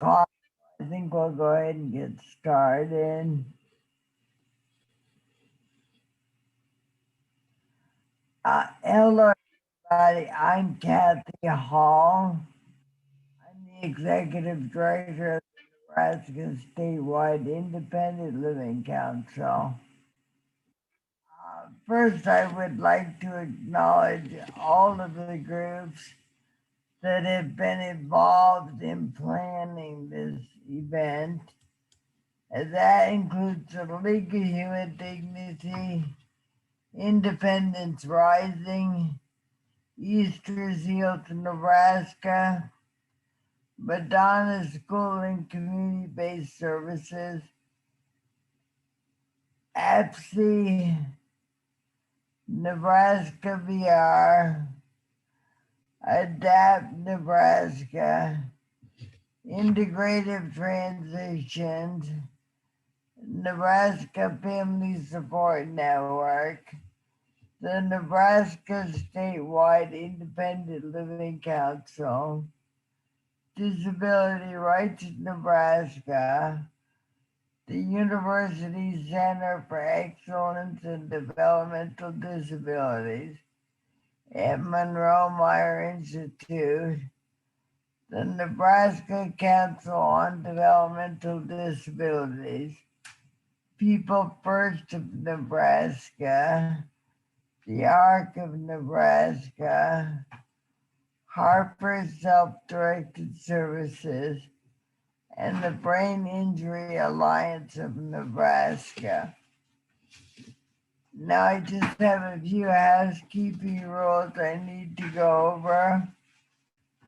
call. I think we'll go ahead and get started. Hello, everybody. I'm Kathy Hall. I'm the Executive Director of the Nebraska Statewide Independent Living Council. First, I would like to acknowledge all of the groups that have been involved in planning this event. And that includes the League of Human Dignity, Independence Rising, Easter's Health Nebraska, Madonna School and Community-Based Services, APSI, Nebraska VR, ADAPT Nebraska, Integrative Transitions, Nebraska Family Support Network, the Nebraska Statewide Independent Living Council, Disability Rights Nebraska, the University Center for Excellence in Developmental Disabilities at Monroe Meyer Institute, the Nebraska Council on Developmental Disabilities, People First of Nebraska, the Arc of Nebraska, Harper Self-Directed Services, and the Brain Injury Alliance of Nebraska. Now I just have a few housekeeping rules I need to go over.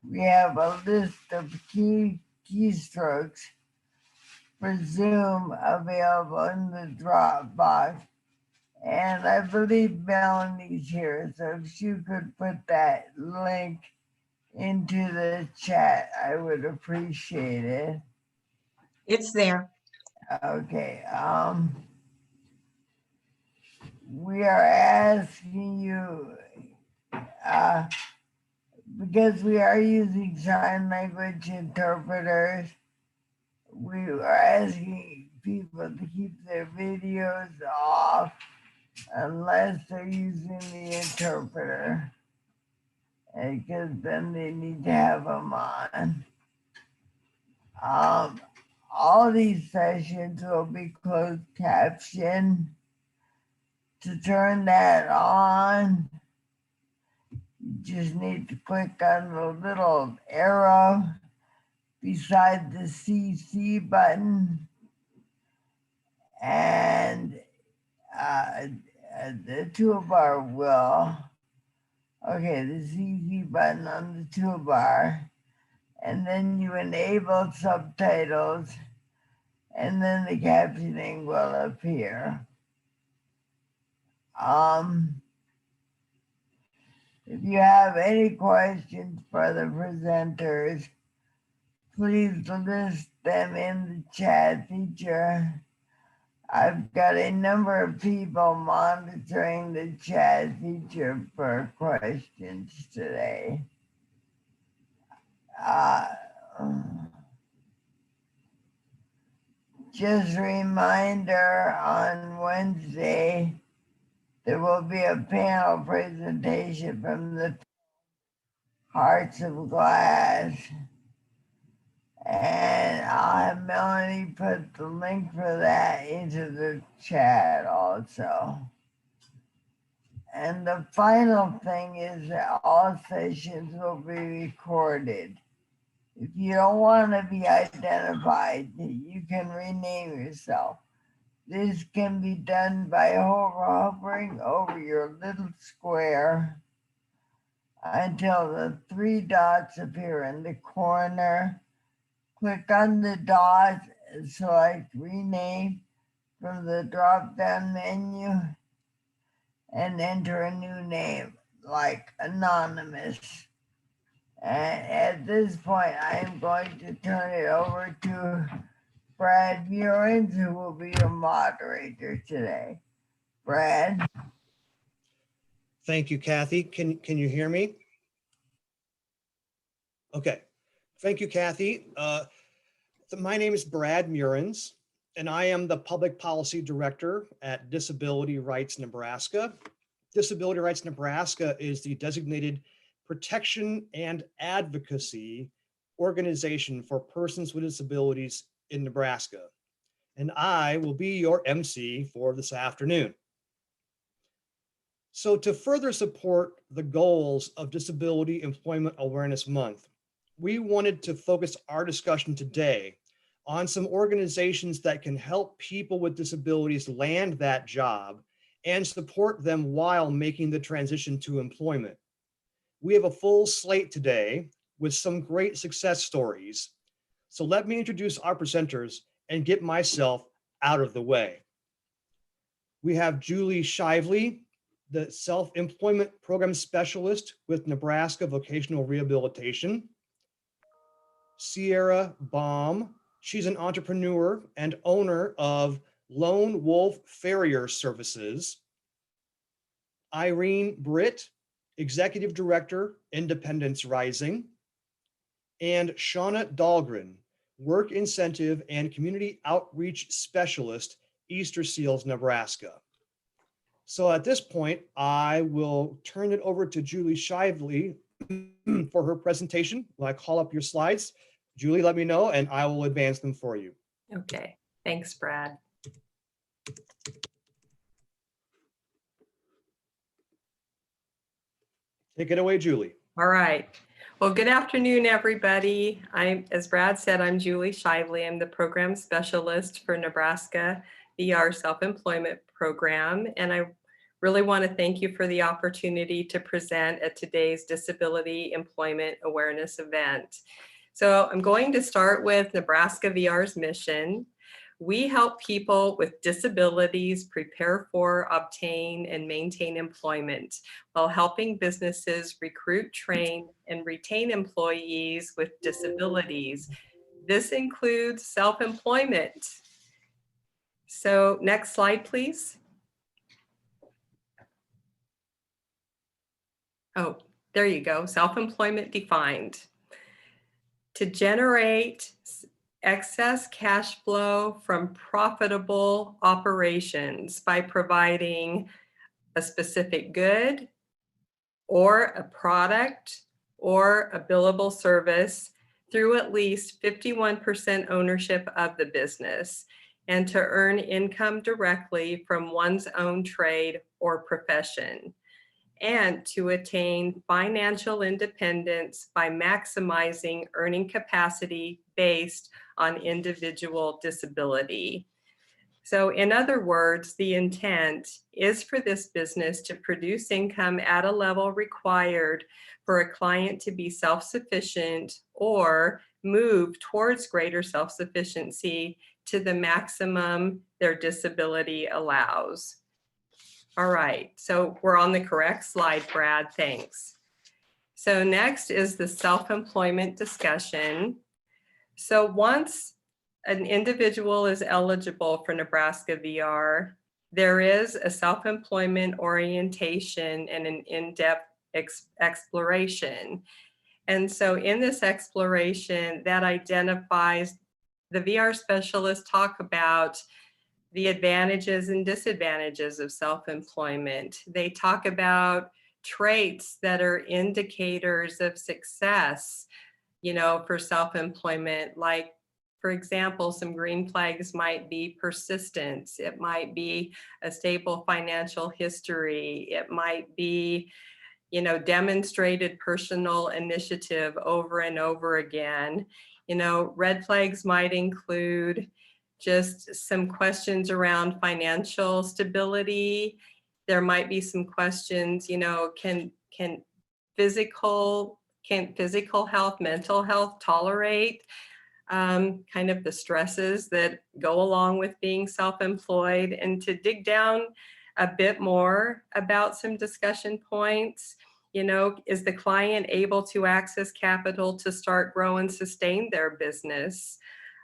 We have a list of keystrokes for Zoom available in the Dropbox. And I believe Melanie's here, so if you could put that link into the chat, I would appreciate it. It's there. Okay. We are asking you, because we are using sign language interpreters, we are asking people to keep their videos off unless they're using the interpreter, because then they need to have them on. All these sessions will be closed caption. To turn that on, you just need to click on the little arrow beside the CC button, and the toolbar will, okay, the CC button on the toolbar, and then you enable subtitles, and then the captioning will appear. If you have any questions for the presenters, please list them in the chat feature. I've got a number of people monitoring the chat feature for questions today. Just a reminder, on Wednesday, there will be a panel presentation from the Hearts of Glass. And I'll have Melanie put the link for that into the chat also. And the final thing is that all sessions will be recorded. If you don't want to be identified, you can rename yourself. This can be done by hovering over your little square until the three dots appear in the corner. Click on the dot and select rename from the drop-down menu and enter a new name like anonymous. And at this point, I am going to turn it over to Brad Murins, who will be your moderator today. Brad? Thank you, Kathy. Can you hear me? Okay. Thank you, Kathy. My name is Brad Murins, and I am the Public Policy Director at Disability Rights Nebraska. Disability Rights Nebraska is the designated protection and advocacy organization for persons with disabilities in Nebraska. And I will be your MC for this afternoon. So to further support the goals of Disability Employment Awareness Month, we wanted to focus our discussion today on some organizations that can help people with disabilities land that job and support them while making the transition to employment. We have a full slate today with some great success stories. So let me introduce our presenters and get myself out of the way. We have Julie Shively, the Self-Employment Program Specialist with Nebraska Vocational Rehabilitation. Sierra Baum, she's an entrepreneur and owner of Lone Wolf Farrier Services. Irene Britt, Executive Director, Independence Rising. And Shauna Dahlgren, Work Incentive and Community Outreach Specialist, Easter Seals, Nebraska. So at this point, I will turn it over to Julie Shively for her presentation. When I call up your slides, Julie, let me know and I will advance them for you. Okay, thanks, Brad. Take it away, Julie. All right. Well, good afternoon, everybody. As Brad said, I'm Julie Shively. I'm the program specialist for Nebraska VR Self-Employment Program. And I really want to thank you for the opportunity to present at today's Disability Employment Awareness event. So I'm going to start with Nebraska VR's mission. We help people with disabilities prepare for, obtain, and maintain employment while helping businesses recruit, train, and retain employees with disabilities. This includes self-employment. So next slide, please. Oh, there you go. Self-employment defined. To generate excess cash flow from profitable operations by providing a specific good or a product or a billable service through at least 51% ownership of the business, and to earn income directly from one's own trade or profession, and to attain financial independence by maximizing earning capacity based on individual disability. So in other words, the intent is for this business to produce income at a level required for a client to be self-sufficient or move towards greater self-sufficiency to the maximum their disability allows. All right, so we're on the correct slide, Brad, thanks. So next is the self-employment discussion. So once an individual is eligible for Nebraska VR, there is a self-employment orientation and an in-depth exploration. And so in this exploration, that identifies, the VR specialists talk about the advantages and disadvantages of self-employment. They talk about traits that are indicators of success, for self-employment, like, for example, some green flags might be persistence. It might be a stable financial history. It might be, demonstrated personal initiative over and over again. Red flags might include just some questions around financial stability. There might be some questions, can physical health, mental health tolerate kind of the stresses that go along with being self-employed? And to dig down a bit more about some discussion points, is the client able to access capital to start, grow, and sustain their business?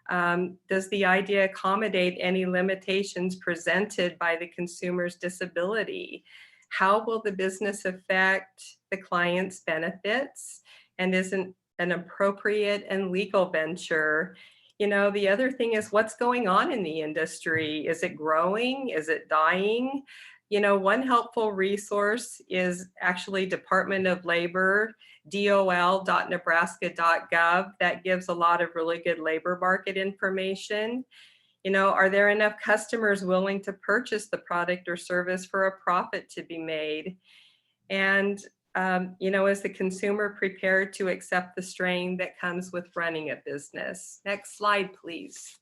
Does the idea accommodate any limitations presented by the consumer's disability? How will the business affect the client's benefits? And is an appropriate and legal venture? The other thing is what's going on in the industry. Is it growing? Is it dying? One helpful resource is actually Department of Labor, dol.nebraska.gov. That gives a lot of really good labor market information. Are there enough customers willing to purchase the product or service for a profit to be made? And, is the consumer prepared to accept the strain that comes with running a business? Next slide, please.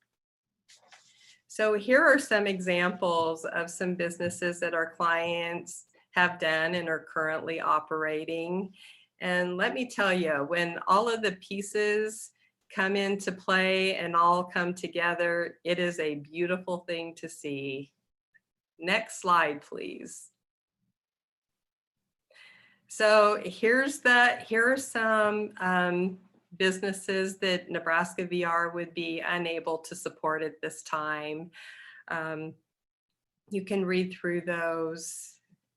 So here are some examples of some businesses that our clients have done and are currently operating. And let me tell you, when all of the pieces come into play and all come together, it is a beautiful thing to see. Next slide, please. So here are some businesses that Nebraska VR would be unable to support at this time. You can read through those,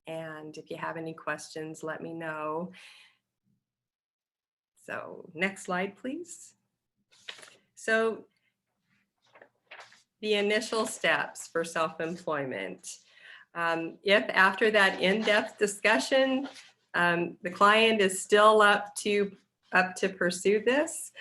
and if you have any questions, let me know. So next slide, please. So the initial steps for self-employment. If after that in-depth discussion, the client is still up to pursue this,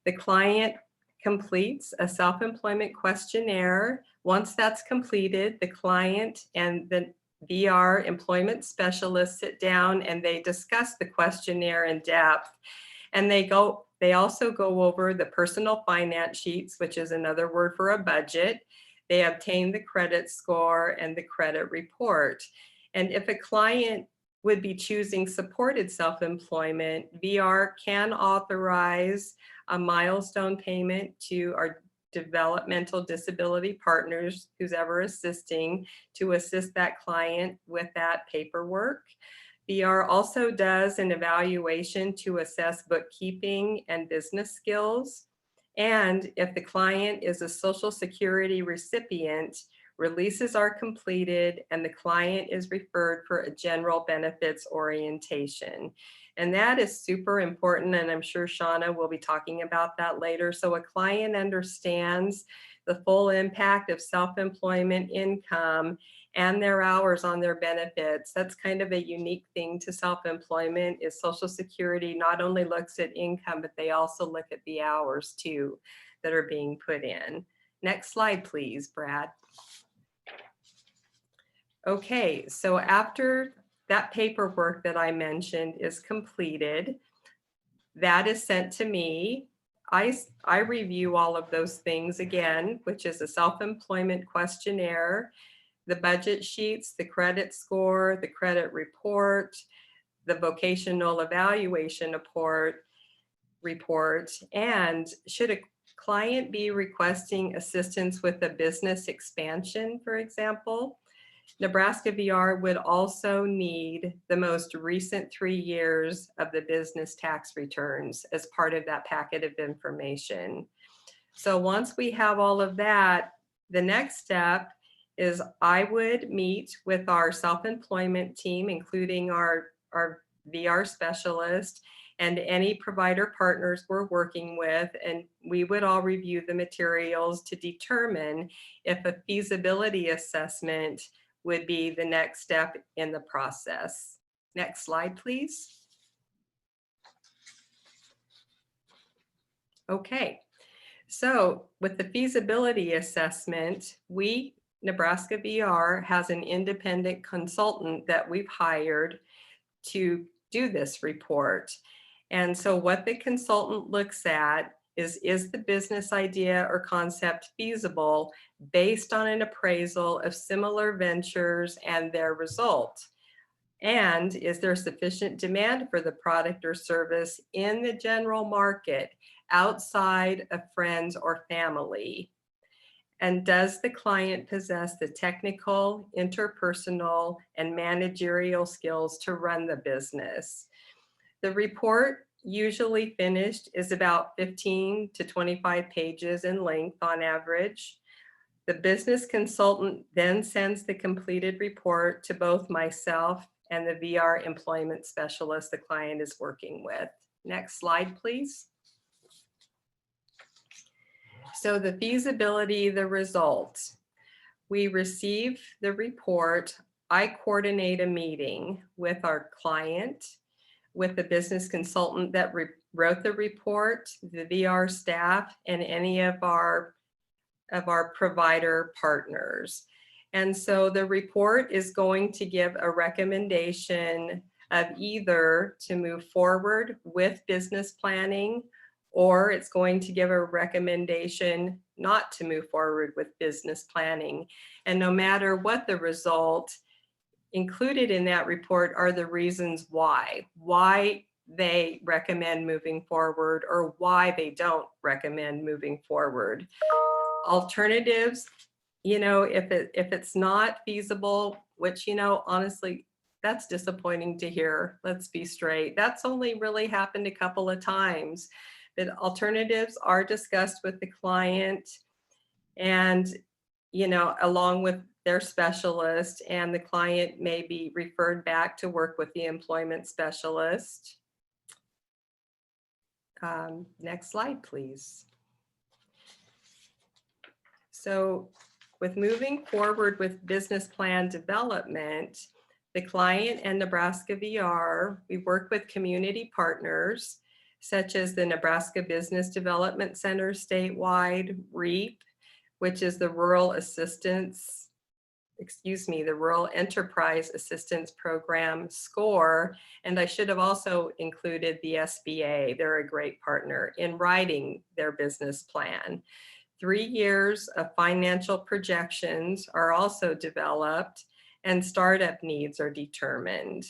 the client completes a self-employment questionnaire. Once that's completed, the client and the VR employment specialist sit down and they discuss the questionnaire in depth. And they also go over the personal finance sheets, which is another word for a budget. They obtain the credit score and the credit report. And if a client would be choosing supported self-employment, VR can authorize a milestone payment to our developmental disability partners, who's ever assisting, to assist that client with that paperwork. VR also does an evaluation to assess bookkeeping and business skills. And if the client is a Social Security recipient, releases are completed and the client is referred for a general benefits orientation. And that is super important, and I'm sure Shauna will be talking about that later. So a client understands the full impact of self-employment income and their hours on their benefits. That's kind of a unique thing to self-employment, is Social Security not only looks at income, but they also look at the hours too that are being put in. Next slide, please, Brad. Okay, so after that paperwork that I mentioned is completed, that is sent to me. I review all of those things again, which is a self-employment questionnaire, the budget sheets, the credit score, the credit report, the vocational evaluation report, and should a client be requesting assistance with a business expansion, for example, Nebraska VR would also need the most recent 3 years of the business tax returns as part of that packet of information. So once we have all of that, the next step is I would meet with our self-employment team, including our VR specialist and any provider partners we're working with, and we would all review the materials to determine if a feasibility assessment would be the next step in the process. Next slide, please. Okay, so with the feasibility assessment, Nebraska VR has an independent consultant that we've hired to do this report. And so what the consultant looks at is the business idea or concept feasible based on an appraisal of similar ventures and their result? And is there sufficient demand for the product or service in the general market outside of friends or family? And does the client possess the technical, interpersonal, and managerial skills to run the business? The report, usually finished, is about 15 to 25 pages in length on average. The business consultant then sends the completed report to both myself and the VR employment specialist the client is working with. Next slide, please. So the feasibility, the results. We receive the report. I coordinate a meeting with our client, with the business consultant that wrote the report, the VR staff, and any of our provider partners. And so the report is going to give a recommendation of either to move forward with business planning, or it's going to give a recommendation not to move forward with business planning. And no matter what the result, included in that report are the reasons why they recommend moving forward or why they don't recommend moving forward. Alternatives, if it's not feasible, which, honestly, that's disappointing to hear. Let's be straight. That's only really happened a couple of times. But alternatives are discussed with the client and, along with their specialist, and the client may be referred back to work with the employment specialist. Next slide, please. So with moving forward with business plan development, the client and Nebraska VR, we work with community partners such as the Nebraska Business Development Center statewide, REAP, which is the Rural Enterprise Assistance Program, SCORE, and I should have also included the SBA. They're a great partner in writing their business plan. 3 years of financial projections are also developed and startup needs are determined.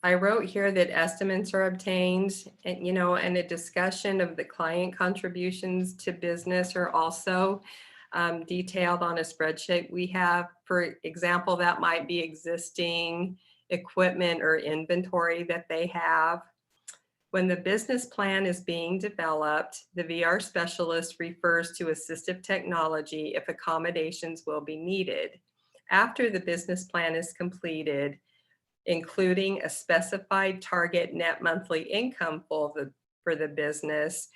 I wrote here that estimates are obtained and, and a discussion of the client contributions to business are also detailed on a spreadsheet we have. For example, that might be existing equipment or inventory that they have. When the business plan is being developed, the VR specialist refers to assistive technology if accommodations will be needed. After the business plan is completed, including a specified target net monthly income for the business,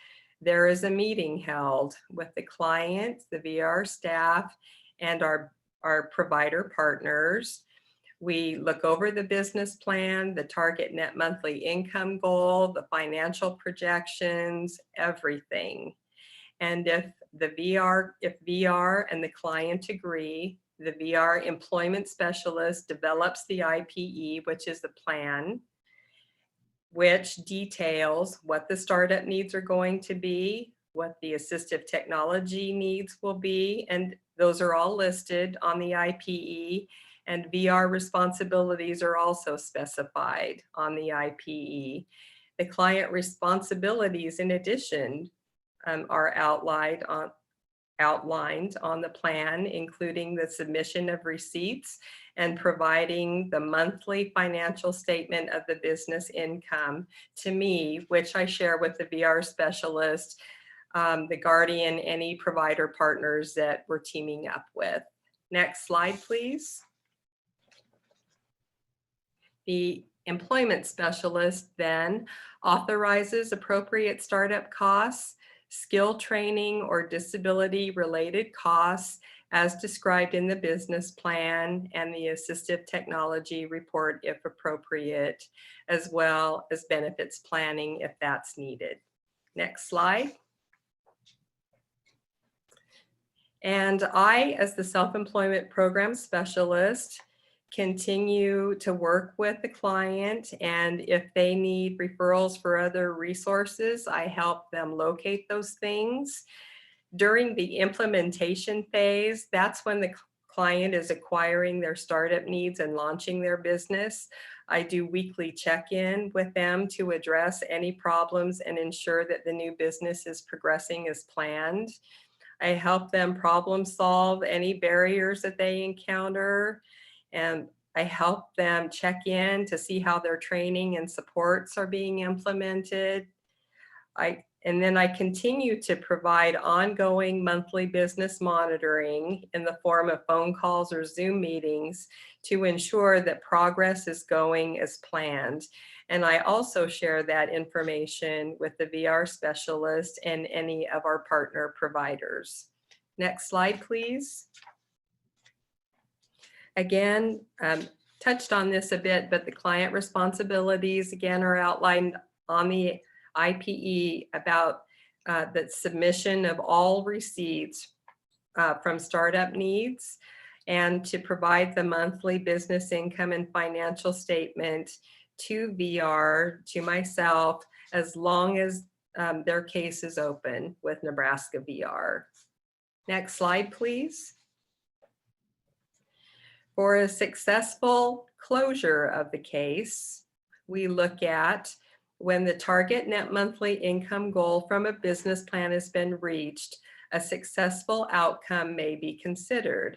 there is a meeting held with the client, the VR staff, and our provider partners. We look over the business plan, the target net monthly income goal, the financial projections, everything. And if VR and the client agree, the VR employment specialist develops the IPE, which is the plan, which details what the startup needs are going to be, what the assistive technology needs will be, and those are all listed on the IPE, and VR responsibilities are also specified on the IPE. The client responsibilities, in addition, are outlined on the plan, including the submission of receipts and providing the monthly financial statement of the business income to me, which I share with the VR specialist, the guardian, any provider partners that we're teaming up with. Next slide, please. The employment specialist then authorizes appropriate startup costs, skill training or disability related costs as described in the business plan and the assistive technology report if appropriate, as well as benefits planning if that's needed. Next slide. And I, as the self-employment program specialist, continue to work with the client, and if they need referrals for other resources, I help them locate those things. During the implementation phase, that's when the client is acquiring their startup needs and launching their business. I do weekly check-in with them to address any problems and ensure that the new business is progressing as planned. I help them problem solve any barriers that they encounter, and I help them check in to see how their training and supports are being implemented. And then I continue to provide ongoing monthly business monitoring in the form of phone calls or Zoom meetings to ensure that progress is going as planned. And I also share that information with the VR specialist and any of our partner providers. Next slide, please. Again, touched on this a bit, but the client responsibilities again are outlined on the IPE about the submission of all receipts from startup needs, and to provide the monthly business income and financial statement to VR, to myself, as long as their case is open with Nebraska VR. Next slide, please. For a successful closure of the case, we look at when the target net monthly income goal from a business plan has been reached, a successful outcome may be considered.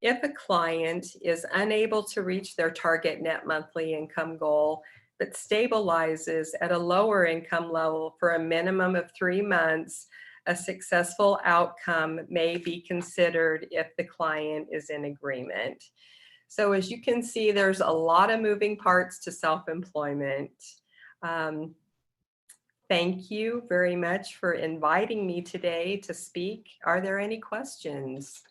If a client is unable to reach their target net monthly income goal, but stabilizes at a lower income level for a minimum of 3 months, a successful outcome may be considered if the client is in agreement. So as you can see, there's a lot of moving parts to self-employment. Thank you very much for inviting me today to speak. Are there any questions?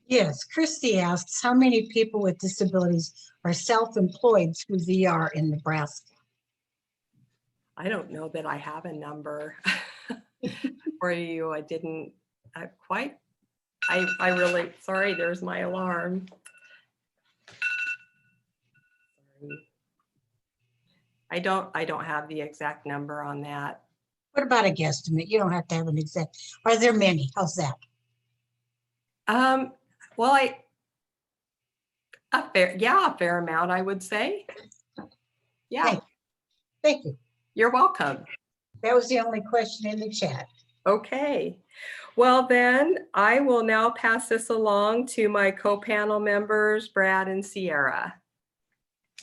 Yes, Christy asks, how many people with disabilities are self-employed through VR in Nebraska? I don't know that I have a number for you. I didn't quite, I really, sorry, there's my alarm. I don't have the exact number on that. What about a guesstimate? You don't have to have an exact. Are there many? How's that? Well, a fair amount, I would say. Yeah, Thank you. you're welcome. That was the only question in the chat. Okay. Well, then I will now pass this along to my co-panel members, Brad and Sierra.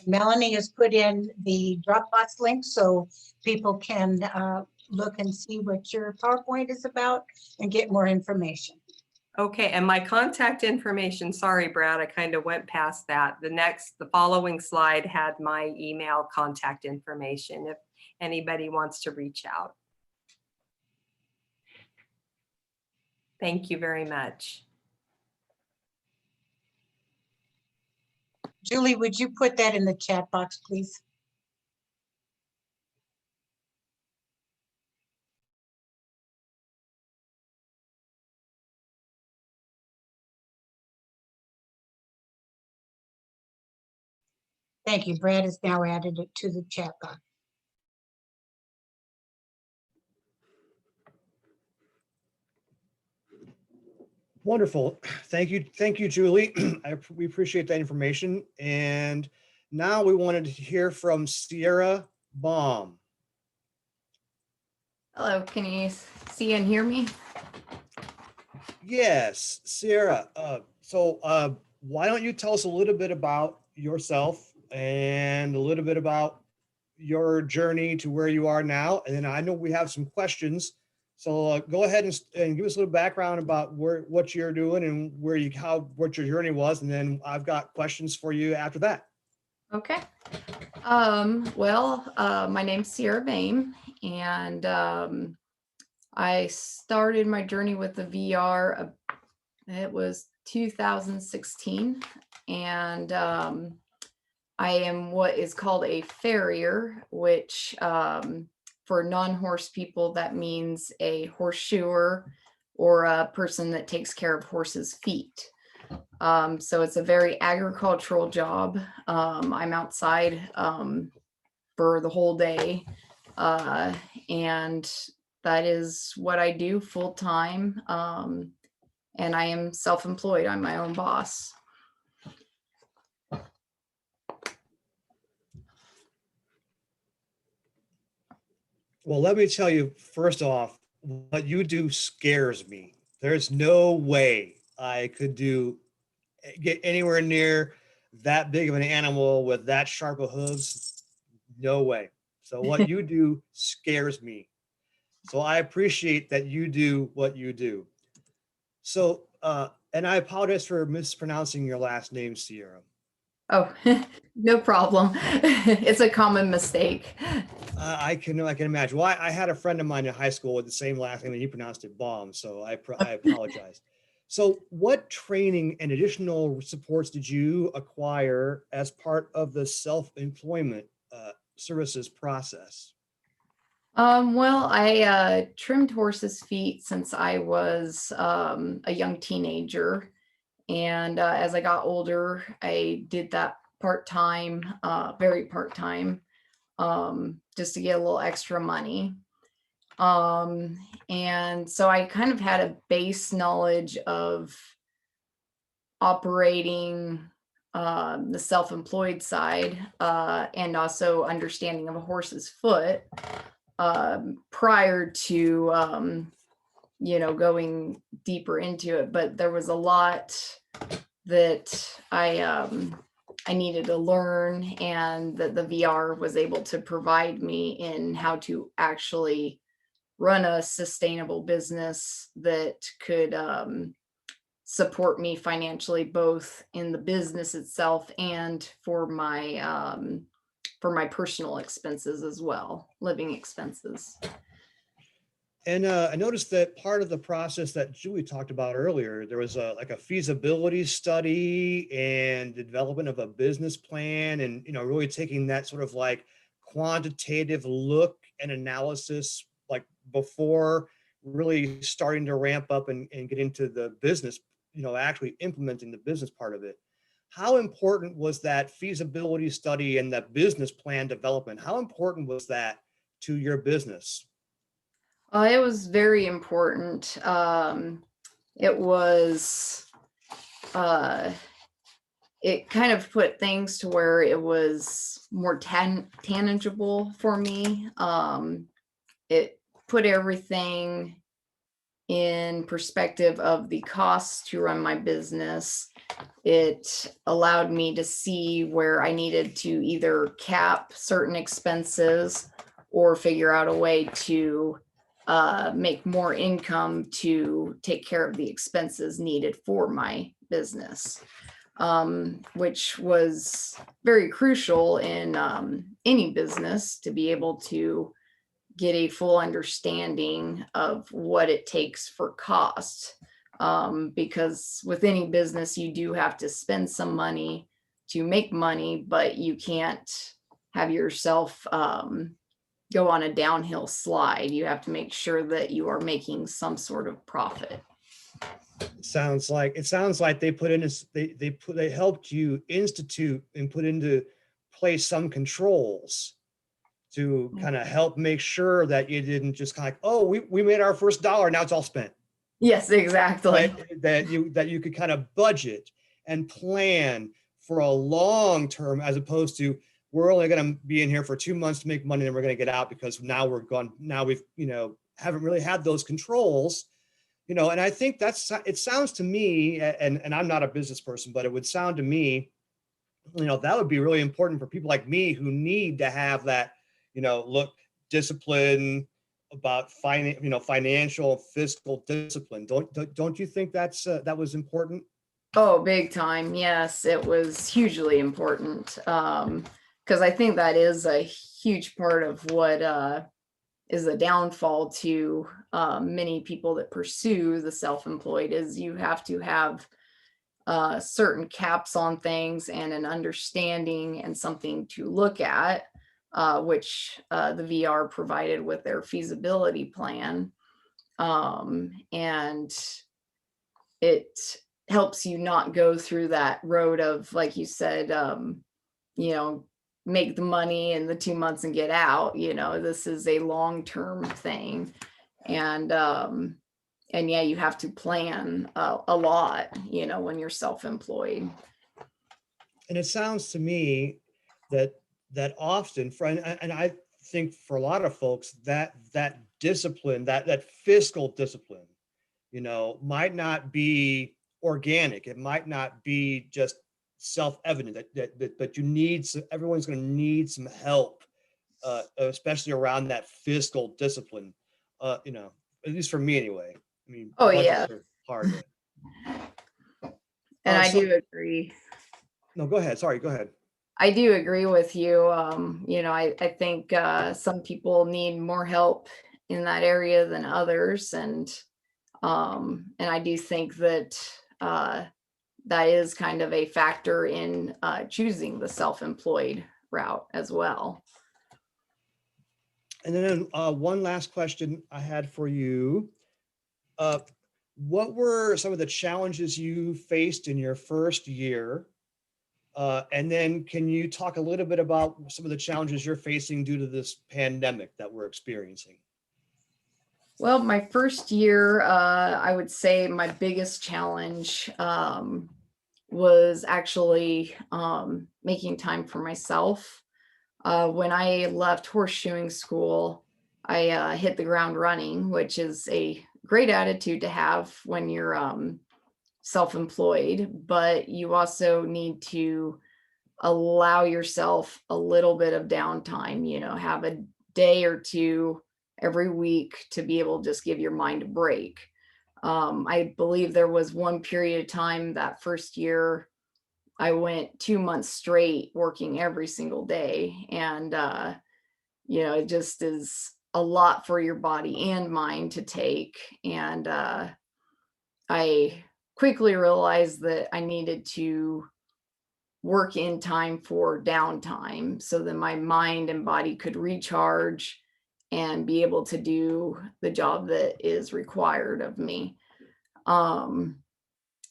Melanie has put in the Dropbox link so people can look and see what your PowerPoint is about and get more information. Okay, and my contact information, sorry, Brad, I kind of went past that. The following slide had my email contact information if anybody wants to reach out. Thank you very much. Julie, would you put that in the chat box, please? Thank you. Brad has now added it to the chat box. Wonderful. Thank you, Julie. We appreciate that information. And now we wanted to hear from Sierra Baum. Hello, can you see and hear me? Yes, Sierra. So why don't you tell us a little bit about yourself and a little bit about your journey to where you are now? And then I know we have some questions. So go ahead and give us a little background about what you're doing and what your journey was. And then I've got questions for you after that. Okay. My name's Sierra Baim, and I started my journey with the VR. It was 2016, and I am what is called a farrier, which for non-horse people, that means a horseshoer or a person that takes care of horses' feet. So it's a very agricultural job. I'm outside for the whole day, and that is what I do full time. And I am self-employed. I'm my own boss. Well, let me tell you, first off, what you do scares me. There's no way I could get anywhere near that big of an animal with that sharp of hooves. No way. So what you do scares me. So I appreciate that you do what you do. So, and I apologize for mispronouncing your last name, Sierra. Oh, no problem. It's a common mistake. I can imagine. Well, I had a friend of mine in high school with the same last name, and he pronounced it bomb. So I apologize. So, what training and additional supports did you acquire as part of the self-employment services process? Well, I trimmed horses' feet since I was a young teenager. And as I got older, I did that part-time, very part-time, just to get a little extra money. And so I kind of had a base knowledge of operating the self-employed side, and also understanding of a horse's foot, prior to going deeper into it. But there was a lot that I needed to learn, and that the VR was able to provide me in how to actually run a sustainable business that could support me financially, both in the business itself and for my personal expenses as well, living expenses. And I noticed that part of the process that Julie talked about earlier, there was like a feasibility study and the development of a business plan, and really taking that sort of like quantitative look and analysis, like before really starting to ramp up and get into the business, actually implementing the business part of it. How important was that feasibility study and that business plan development? How important was that to your business? It was very important. It was, uh, it kind of put things to where it was more tangible for me. It put everything in perspective of the costs to run my business. It allowed me to see where I needed to either cap certain expenses or figure out a way to make more income to take care of the expenses needed for my business, which was very crucial in any business, to be able to get a full understanding of what it takes for cost. Because with any business, you do have to spend some money to make money, but you can't have yourself go on a downhill slide. You have to make sure that you are making some sort of profit. It sounds like they put in they helped you institute and put into place some controls to kind of help make sure that you didn't just kind of like, oh, we made our first dollar, now it's all spent. Yes, exactly. Right? That you could kind of budget and plan for a long term, as opposed to, we're only going to be in here for 2 months to make money, and we're going to get out because now we're gone. Now we've haven't really had those controls. And I think it sounds to me, and I'm not a business person, but it would sound to me, that would be really important for people like me who need to have that, discipline about financial, fiscal discipline. Don't you think that was important? Oh, big time. Yes, it was hugely important. Because I think that is a huge part of what is a downfall to many people that pursue the self-employed, is you have to have certain caps on things and an understanding and something to look at, which the VR provided with their feasibility plan. And it helps you not go through that road of, like you said, make the money in the 2 months and get out. This is a long-term thing. And yeah, you have to plan a lot, when you're self-employed. And it sounds to me that often and I think for a lot of folks, that discipline, that fiscal discipline, might not be organic. It might not be just self-evident that you need everyone's going to need some help, especially around that fiscal discipline, at least for me anyway. I mean, Oh, budgets yeah. are part of it. And I So do agree. No, go ahead. Sorry, go ahead. I do agree with you. I think some people need more help in that area than others. And I do think that that is kind of a factor in choosing the self-employed route as well. And then one last question I had for you. What were some of the challenges you faced in your first year? And then can you talk a little bit about some of the challenges you're facing due to this pandemic that we're experiencing? Well, my first year, I would say my biggest challenge was actually making time for myself. When I left horseshoeing school, I hit the ground running, which is a great attitude to have when you're self-employed, but you also need to allow yourself a little bit of downtime, have a day or two every week to be able to just give your mind a break. I believe there was one period of time that first year I went 2 months straight working every single day. And, it just is a lot for your body and mind to take. And I quickly realized that I needed to work in time for downtime so that my mind and body could recharge and be able to do the job that is required of me.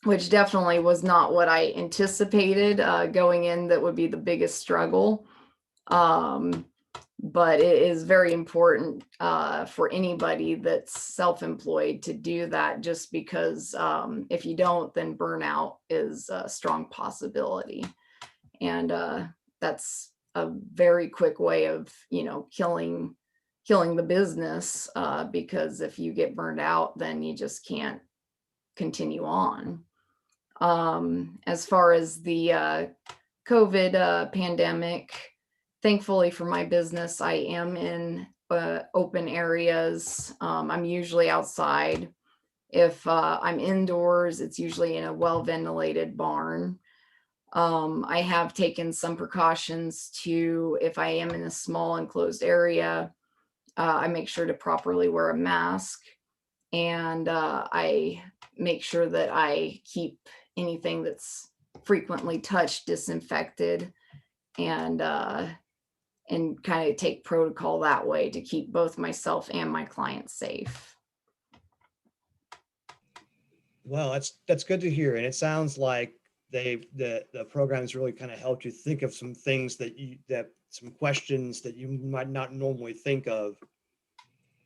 Which definitely was not what I anticipated going in. That would be the biggest struggle. But it is very important for anybody that's self-employed to do that, just because if you don't, then burnout is a strong possibility. And that's a very quick way of, killing the business, because if you get burned out, then you just can't continue on. As far as the COVID pandemic, thankfully for my business, I am in open areas. I'm usually outside. If I'm indoors, it's usually in a well-ventilated barn. I have taken some precautions to, if I am in a small enclosed area, I make sure to properly wear a mask, and I make sure that I keep anything that's frequently touched disinfected, and kind of take protocol that way to keep both myself and my clients safe. Well, that's good to hear. And it sounds like the program's really kind of helped you think of some things that some questions that you might not normally think of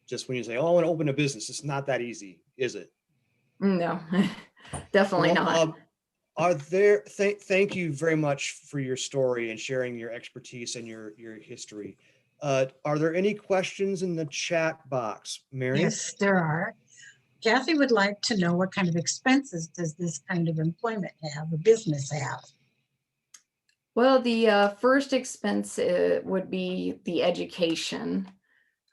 just when you say, oh, I want to open a business. It's not that easy, is it? No, definitely not. Thank you very much for your story and sharing your expertise and your history. Are there any questions in the chat box, Mary? Yes, there are. Kathy would like to know, what kind of expenses does this kind of employment have, a business have? Well, the first expense would be the education.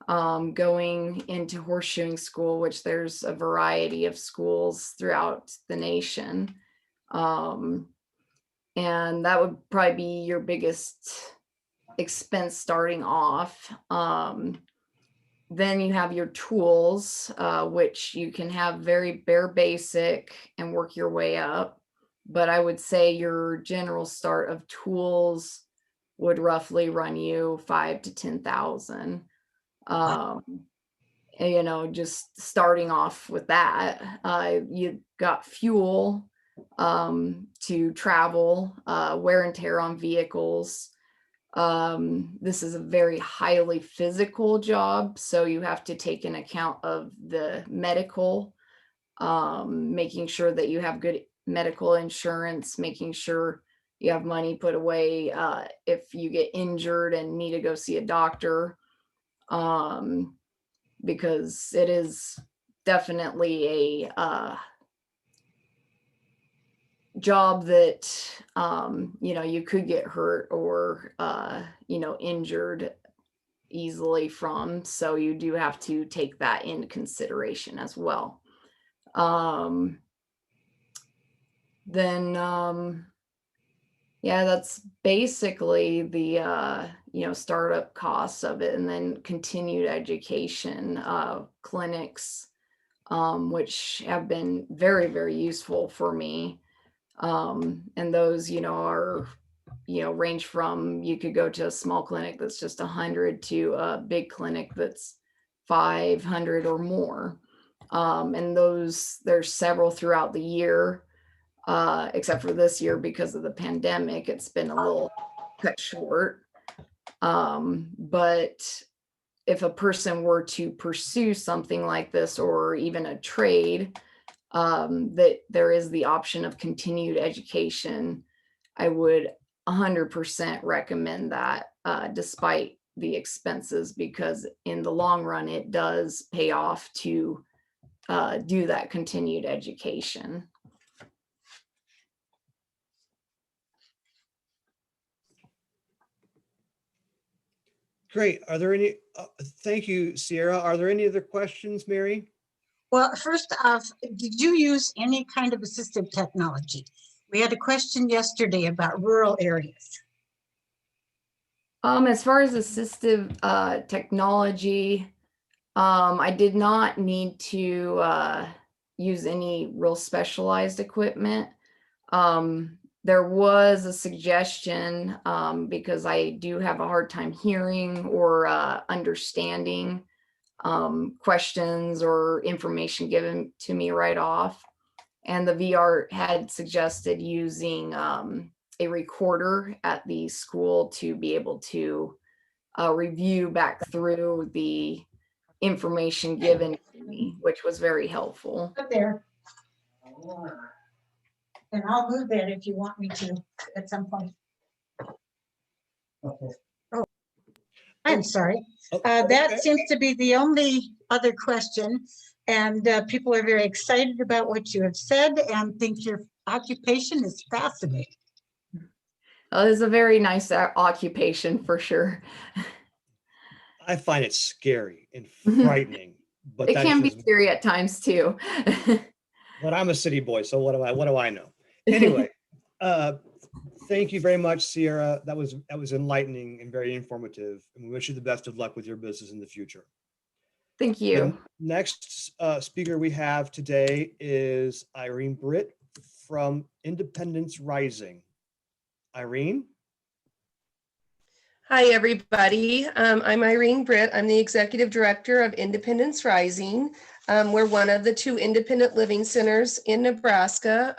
Going into horseshoeing school, which there's a variety of schools throughout the nation. And that would probably be your biggest expense starting off. Then you have your tools, which you can have very bare basic and work your way up. But I would say your general start of tools would roughly run you 5,000 to 10,000. Just starting off with that. You got fuel to travel, wear and tear on vehicles. This is a very highly physical job, so you have to take in account of the medical, making sure that you have good medical insurance, making sure you have money put away if you get injured and need to go see a doctor. Because it is definitely a job that you could get hurt or injured easily from, so you do have to take that into consideration as well. Then Yeah, that's basically the startup costs of it, and then continued education clinics, which have been very, very useful for me. And those, are range from, you could go to a small clinic that's just 100 to a big clinic that's 500 or more. And there's several throughout the year, except for this year because of the pandemic. It's been a little cut short. But if a person were to pursue something like this, or even a trade, that there is the option of continued education, I would 100% recommend that, despite the expenses, because in the long run, it does pay off to do that continued education. Great. Are there any, thank you, Sierra. Are there any other questions, Mary? Well, first off, did you use any kind of assistive technology? We had a question yesterday about rural areas. As far as assistive technology, I did not need to use any real specialized equipment. There was a suggestion, because I do have a hard time hearing or understanding questions or information given to me right off. And the VR had suggested using a recorder at the school to be able to review back through the information given to me, which was very helpful. Up there. And I'll move that if you want me to at some point. Okay. Oh, I'm sorry. That seems to be the only other question. And people are very excited about what you have said and think your occupation is fascinating. It's a very nice occupation for sure. I find it scary and frightening, but It can be scary at times too. But I'm a city boy, so what do I know? Anyway, thank you very much, Sierra. That was enlightening and very informative. And we wish you the best of luck with your business in the future. Thank you. The next speaker we have today is Irene Britt from Independence Rising. Irene? Hi, everybody. I'm Irene Britt. I'm the Executive Director of Independence Rising. We're one of the 2 independent living centers in Nebraska.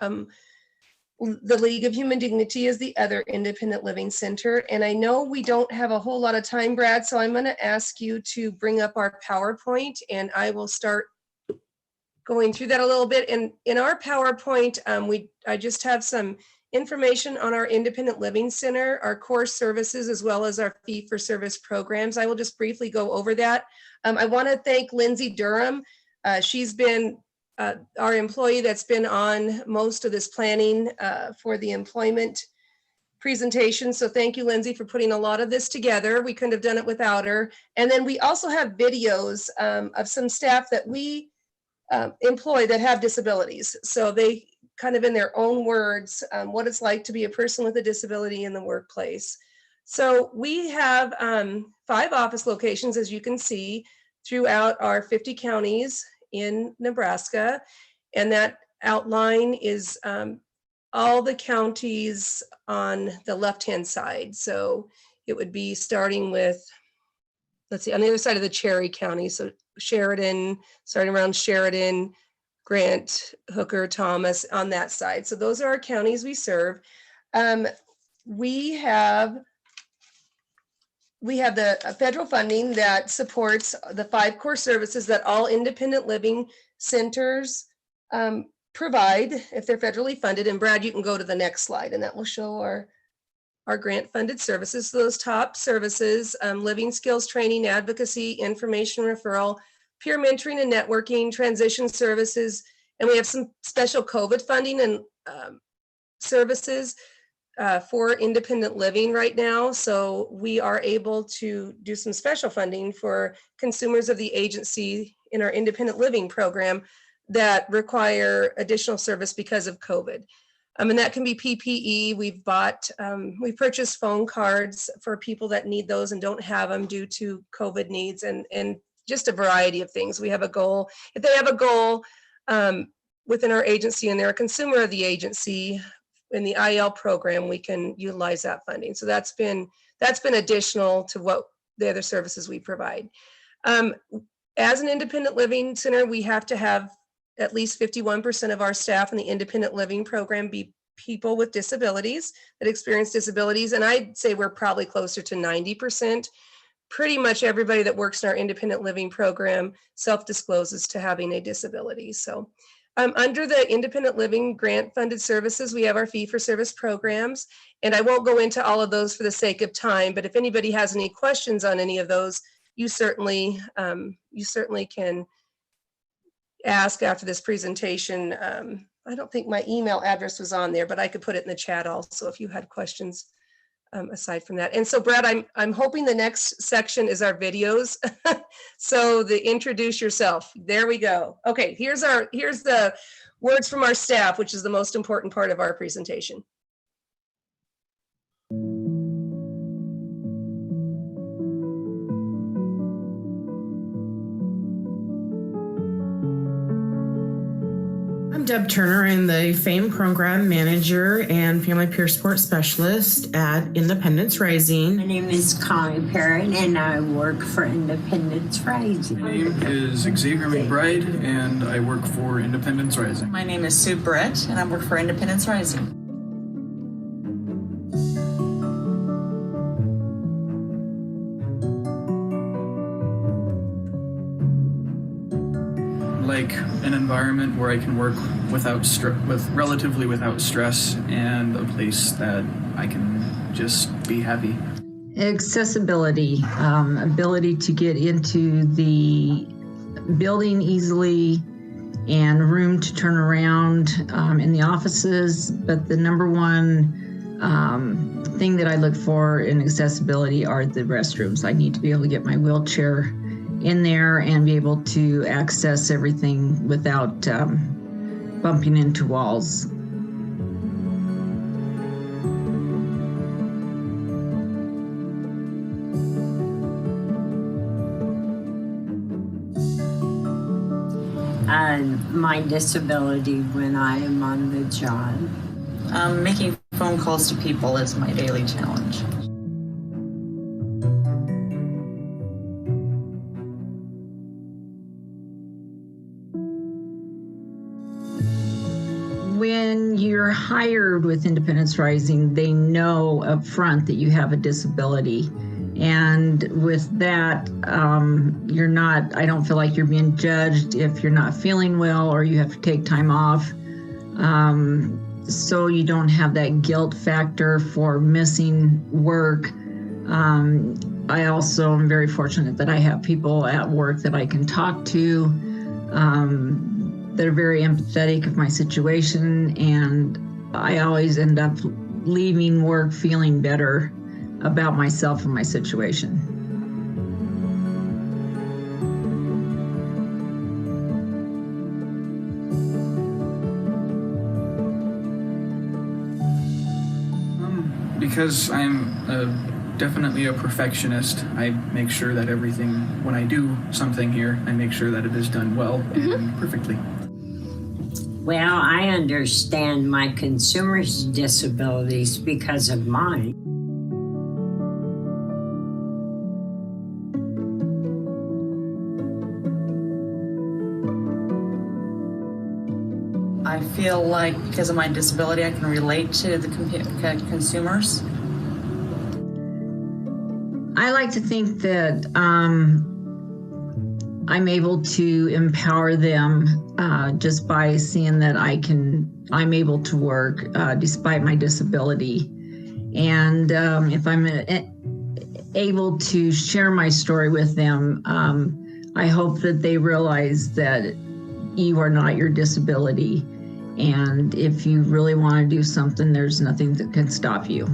The League of Human Dignity is the other independent living center. And I know we don't have a whole lot of time, Brad, so I'm going to ask you to bring up our PowerPoint, and I will start going through that a little bit. And in our PowerPoint, I just have some information on our independent living center, our core services, as well as our fee-for-service programs. I will just briefly go over that. I want to thank Lindsay Durham. She's been our employee that's been on most of this planning for the employment presentation. So thank you, Lindsay, for putting a lot of this together. We couldn't have done it without her. And then we also have videos of some staff that we employ that have disabilities. So they kind of in their own words, what it's like to be a person with a disability in the workplace. So we have 5 office locations, as you can see, throughout our 50 counties in Nebraska. And that outline is all the counties on the left-hand side. So it would be starting with, let's see, on the other side of the Cherry County. So Sheridan, starting around Sheridan, Grant, Hooker, Thomas, on that side. So those are our counties we serve. We have the federal funding that supports the 5 core services that all independent living centers provide if they're federally funded. And Brad, you can go to the next slide and that will show our grant funded services. So those top services, living skills training, advocacy, information referral, peer mentoring and networking, transition services, and we have some special COVID funding and services for independent living right now. So we are able to do some special funding for consumers of the agency in our independent living program that require additional service because of COVID. And that can be PPE. We've purchased phone cards for people that need those and don't have them due to COVID needs, and just a variety of things. We have a goal. If they have a goal within our agency and they're a consumer of the agency, in the IL program, we can utilize that funding. So that's been additional to what the other services we provide. As an independent living center, we have to have at least 51% of our staff in the independent living program be people with disabilities that experience disabilities. And I'd say we're probably closer to 90%. Pretty much everybody that works in our independent living program self-discloses to having a disability. So under the independent living grant funded services, we have our fee-for-service programs, and I won't go into all of those for the sake of time, but if anybody has any questions on any of those, you certainly can ask after this presentation. I don't think my email address was on there, but I could put it in the chat also if you had questions aside from that. And so Brad, I'm hoping the next section is our videos. So the introduce yourself, there we go. Okay, here's the words from our staff, which is the most important part of our presentation. I'm Deb Turner. I'm the FAME Program Manager and Family Peer Support Specialist at Independence Rising. My name is Connie Perrin and I work for Independence Rising. My name is Xavier McBride and I work for Independence Rising. My name is Sue Brett and I work for Independence Rising. Like an environment where I can work relatively without stress, and a place that I can just be happy. Accessibility, ability to get into the building easily and room to turn around in the offices. But the number one thing that I look for in accessibility are the restrooms. I need to be able to get my wheelchair in there and be able to access everything without bumping into walls. My disability when I am on the job. Making phone calls to people is my daily challenge. When you're hired with Independence Rising, they know up front that you have a disability. And with that, I don't feel like you're being judged if you're not feeling well or you have to take time off. So you don't have that guilt factor for missing work. I also am very fortunate that I have people at work that I can talk to, that are very empathetic of my situation, and I always end up leaving work feeling better about myself and my situation. Because I'm definitely a perfectionist, I make sure that everything, when I do something here, I make sure that it is done well and perfectly. Well, I understand my consumers' disabilities because of mine. I feel like because of my disability, I can relate to the consumers. I like to think that I'm able to empower them just by seeing that I'm able to work despite my disability. And if I'm able to share my story with them, I hope that they realize that you are not your disability. And if you really want to do something, there's nothing that can stop you.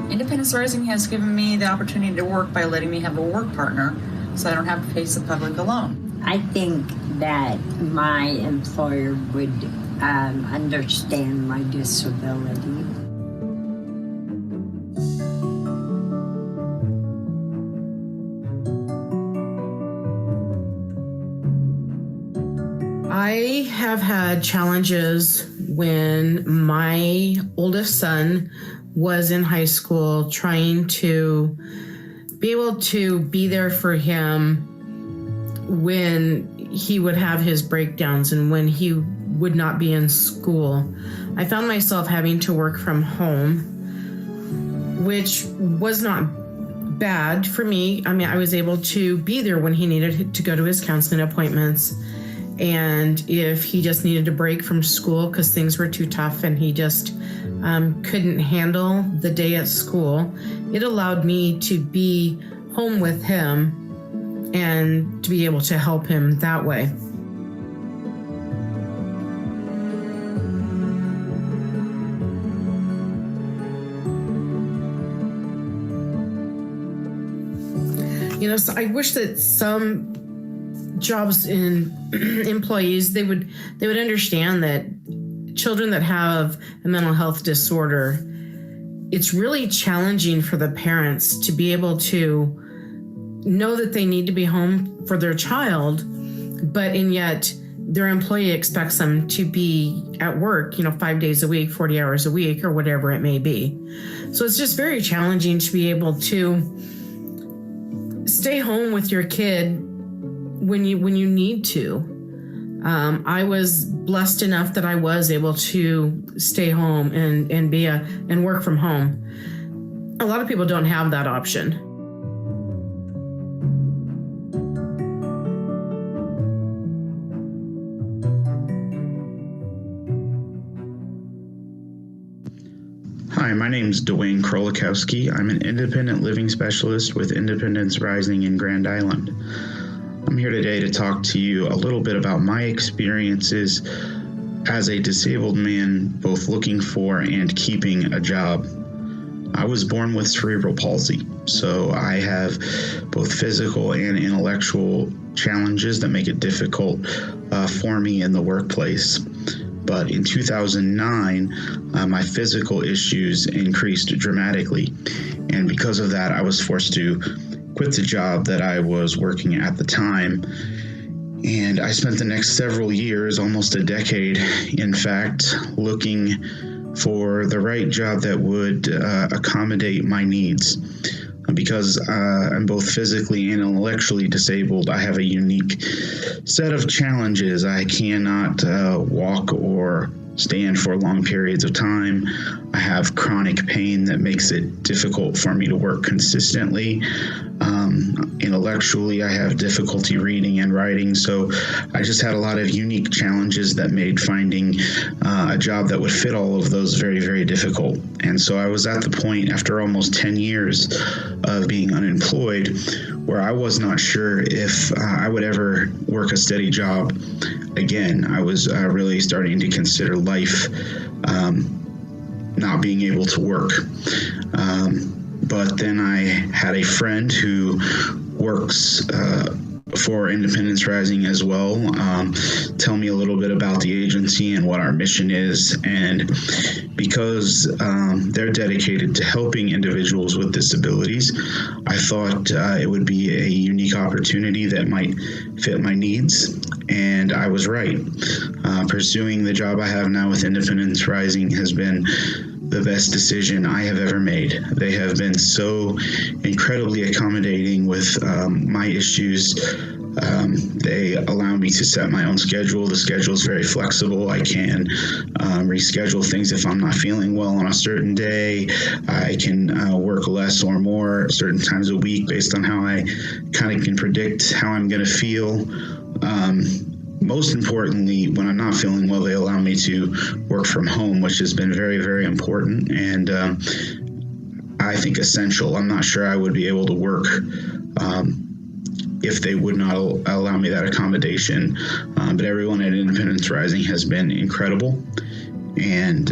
Independence Rising has given me the opportunity to work by letting me have a work partner, so I don't have to face the public alone. I think that my employer would understand my disability. I have had challenges when my oldest son was in high school, trying to be able to be there for him when he would have his breakdowns and when he would not be in school. I found myself having to work from home, which was not bad for me. I mean, I was able to be there when he needed to go to his counseling appointments. And if he just needed a break from school because things were too tough and he just couldn't handle the day at school, it allowed me to be home with him and to be able to help him that way. You know, so I wish that some jobs in employees, they would understand that children that have a mental health disorder, it's really challenging for the parents to be able to know that they need to be home for their child, and yet their employee expects them to be at work, 5 days a week, 40 hours a week, or whatever it may be. So it's just very challenging to be able to stay home with your kid when you need to. I was blessed enough that I was able to stay home and work from home. A lot of people don't have that option. Hi, my name is Dwayne Krolikowski. I'm an independent living specialist with Independence Rising in Grand Island. I'm here today to talk to you a little bit about my experiences as a disabled man, both looking for and keeping a job. I was born with cerebral palsy, so I have both physical and intellectual challenges that make it difficult for me in the workplace. But in 2009, my physical issues increased dramatically, and because of that, I was forced to quit the job that I was working at the time. And I spent the next several years, almost a decade, in fact, looking for the right job that would accommodate my needs. Because I'm both physically and intellectually disabled, I have a unique set of challenges. I cannot walk or stand for long periods of time. I have chronic pain that makes it difficult for me to work consistently. Intellectually, I have difficulty reading and writing, so I just had a lot of unique challenges that made finding a job that would fit all of those very, very difficult. And so I was at the point, after almost 10 years of being unemployed, where I was not sure if I would ever work a steady job again. I was really starting to consider life not being able to work. But then I had a friend who works for Independence Rising as well tell me a little bit about the agency and what our mission is. And because they're dedicated to helping individuals with disabilities, I thought it would be a unique opportunity that might fit my needs. And I was right. Pursuing the job I have now with Independence Rising has been the best decision I have ever made. They have been so incredibly accommodating with my issues. They allow me to set my own schedule. The schedule is very flexible. I can reschedule things if I'm not feeling well on a certain day. I can work less or more certain times a week based on how I kind of can predict how I'm going to feel. Most importantly, when I'm not feeling well, they allow me to work from home, which has been very, very important and I think essential. I'm not sure I would be able to work if they would not allow me that accommodation. But everyone at Independence Rising has been incredible. and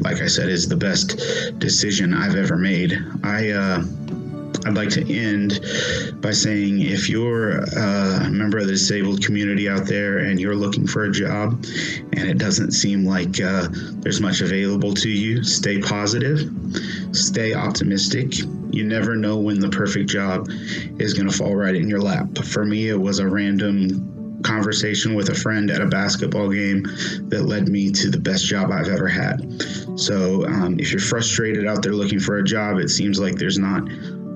like I said, is the best decision I've ever made. I'd like to end by saying, if you're a member of the disabled community out there and you're looking for a job and it doesn't seem like there's much available to you, stay positive, stay optimistic. You never know when the perfect job is going to fall right in your lap. For me, it was a random conversation with a friend at a basketball game that led me to the best job I've ever had. So if you're frustrated out there looking for a job, it seems like there's not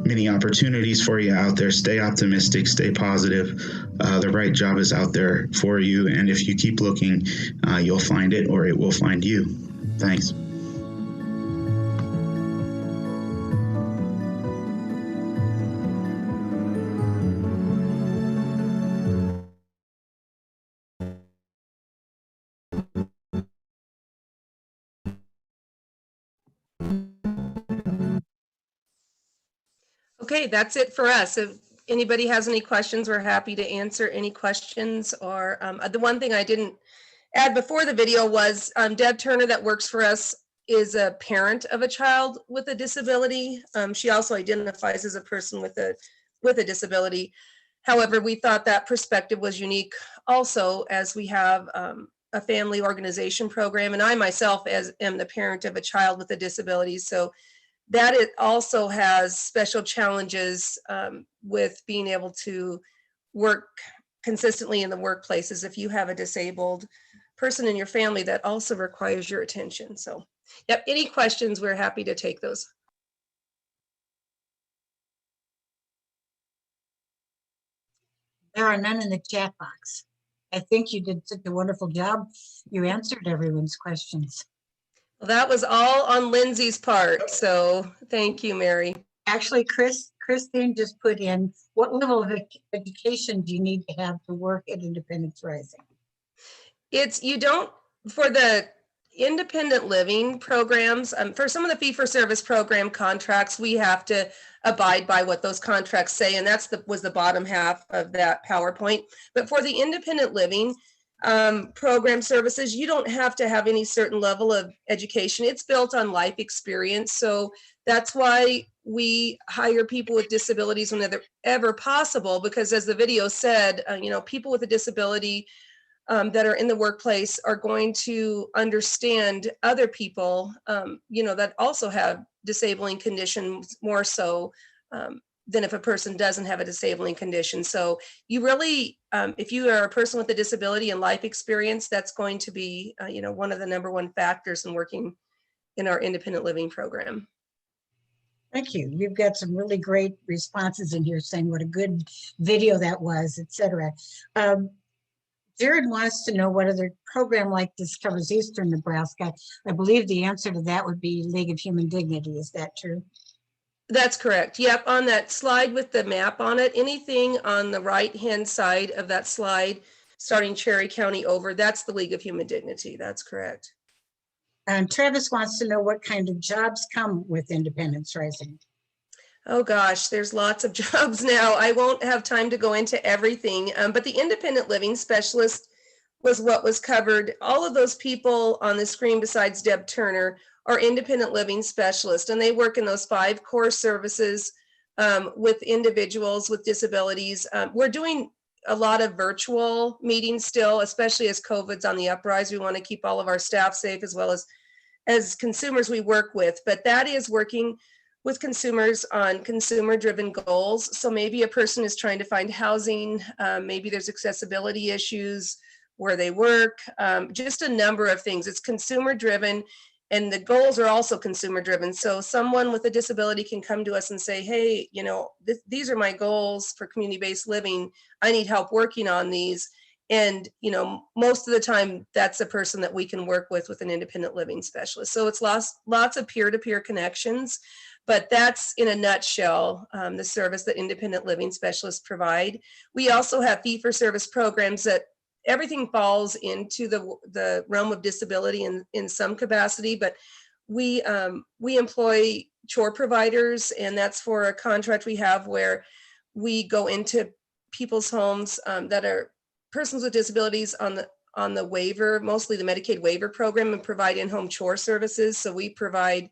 many opportunities for you out there. Stay optimistic, stay positive. The right job is out there for you. And if you keep looking, you'll find it, or it will find you. Thanks. Okay, that's it for us. If anybody has any questions, we're happy to answer any questions. Or the one thing I didn't add before the video was Deb Turner, that works for us, is a parent of a child with a disability. She also identifies as a person with a disability. However, we thought that perspective was unique also, as we have a family organization program, and I myself am the parent of a child with a disability. So that it also has special challenges with being able to work consistently in the workplaces if you have a disabled person in your family that also requires your attention. So, yep, any questions, we're happy to take those. There are none in the chat box. I think you did such a wonderful job. You answered everyone's questions. Well, that was all on Lindsay's part, so thank you, Mary. Actually, Christine just put in, what level of education do you need to have to work at Independence Rising? You don't, for the independent living programs, for some of the fee-for-service program contracts, we have to abide by what those contracts say, and was the bottom half of that PowerPoint. But for the independent living program services, you don't have to have any certain level of education. It's built on life experience. So that's why we hire people with disabilities whenever possible, because as the video said, people with a disability that are in the workplace are going to understand other people, that also have disabling conditions more so than if a person doesn't have a disabling condition. So you really, if you are a person with a disability and life experience, that's going to be, one of the #1 factors in working in our independent living program. Thank you. You've got some really great responses in here saying what a good video that was, etc. Jared wants to know what other program like this covers Eastern Nebraska. I believe the answer to that would be League of Human Dignity. Is that true? That's correct. Yep, on that slide with the map on it, anything on the right-hand side of that slide, starting Cherry County over, that's the League of Human Dignity. That's correct. And Travis wants to know what kind of jobs come with Independence Rising. Oh gosh, there's lots of jobs now. I won't have time to go into everything, but the independent living specialist was what was covered. All of those people on the screen besides Deb Turner are independent living specialists, and they work in those 5 core services with individuals with disabilities. We're doing a lot of virtual meetings still, especially as COVID's on the uprise. We want to keep all of our staff safe, as well as consumers we work with, but that is working with consumers on consumer-driven goals. So maybe a person is trying to find housing, maybe there's accessibility issues where they work, just a number of things. It's consumer-driven, and the goals are also consumer-driven. So someone with a disability can come to us and say, hey, these are my goals for community-based living. I need help working on these. And, most of the time, that's a person that we can work with an independent living specialist. So it's lots of peer-to-peer connections. But that's, in a nutshell, the service that independent living specialists provide. We also have fee-for-service programs that everything falls into the realm of disability in some capacity, but we employ chore providers, and that's for a contract we have where we go into people's homes that are persons with disabilities on the waiver, mostly the Medicaid waiver program, and provide in-home chore services. So we provide,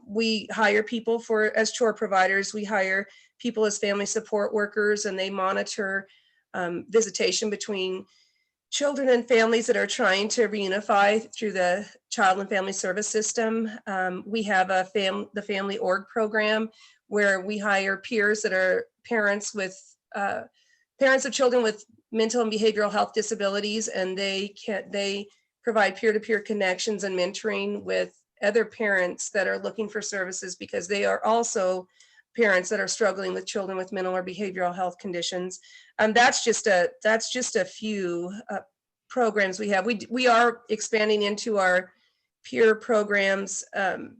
we hire people as chore providers. We hire people as family support workers, and they monitor visitation between children and families that are trying to reunify through the Child and Family Service System. We have the Family Org program where we hire peers that are parents of children with mental and behavioral health disabilities, and they provide peer-to-peer connections and mentoring with other parents that are looking for services, because they are also parents that are struggling with children with mental or behavioral health conditions. That's just a few programs we have. We are expanding into our peer programs.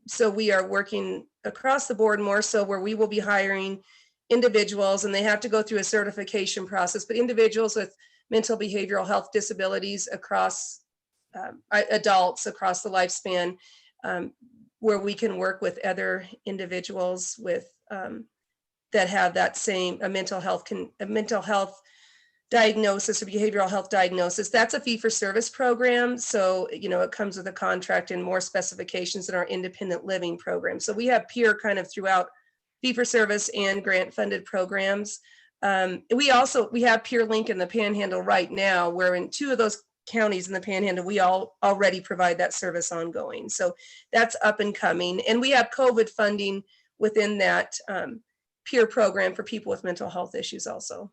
So we are working across the board more so, where we will be hiring individuals, and they have to go through a certification process, but individuals with mental behavioral health disabilities across adults across the lifespan, where we can work with other individuals with that have that same mental health diagnosis or behavioral health diagnosis. That's a fee-for-service program. So, it comes with a contract and more specifications than our independent living program. So we have peer kind of throughout fee-for-service and grant-funded programs. We have Peer Link in the Panhandle right now, where in 2 of those counties in the Panhandle, we already provide that service ongoing. So that's up and coming. And we have COVID funding within that peer program for people with mental health issues also.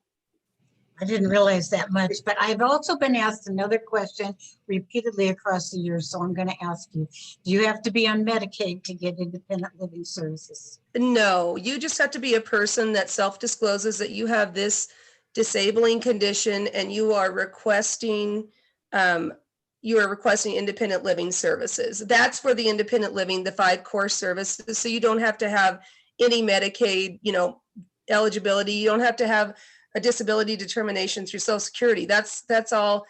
I didn't realize that much, but I've also been asked another question repeatedly across the years, so I'm going to ask you, do you have to be on Medicaid to get independent living services? No, you just have to be a person that self-discloses that you have this disabling condition, and you are requesting independent living services. That's for the independent living, the 5 core services. So you don't have to have any Medicaid, eligibility. You don't have to have a disability determination through Social Security. That's all,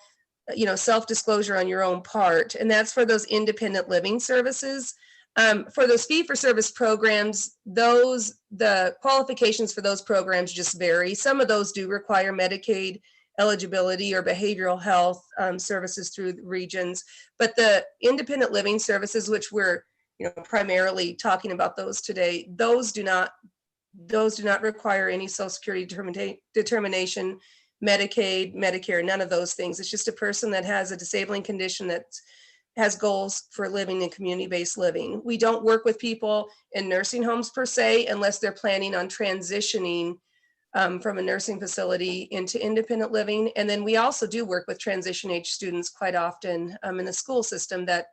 self-disclosure on your own part. And that's for those independent living services. For those fee-for-service programs, the qualifications for those programs just vary. Some of those do require Medicaid eligibility or behavioral health services through the regions. But the independent living services, which we're primarily talking about those today, those do not require any Social Security determination, Medicaid, Medicare, none of those things. It's just a person that has a disabling condition that has goals for living in community-based living. We don't work with people in nursing homes per se, unless they're planning on transitioning from a nursing facility into independent living. And then we also do work with transition age students quite often in the school system that,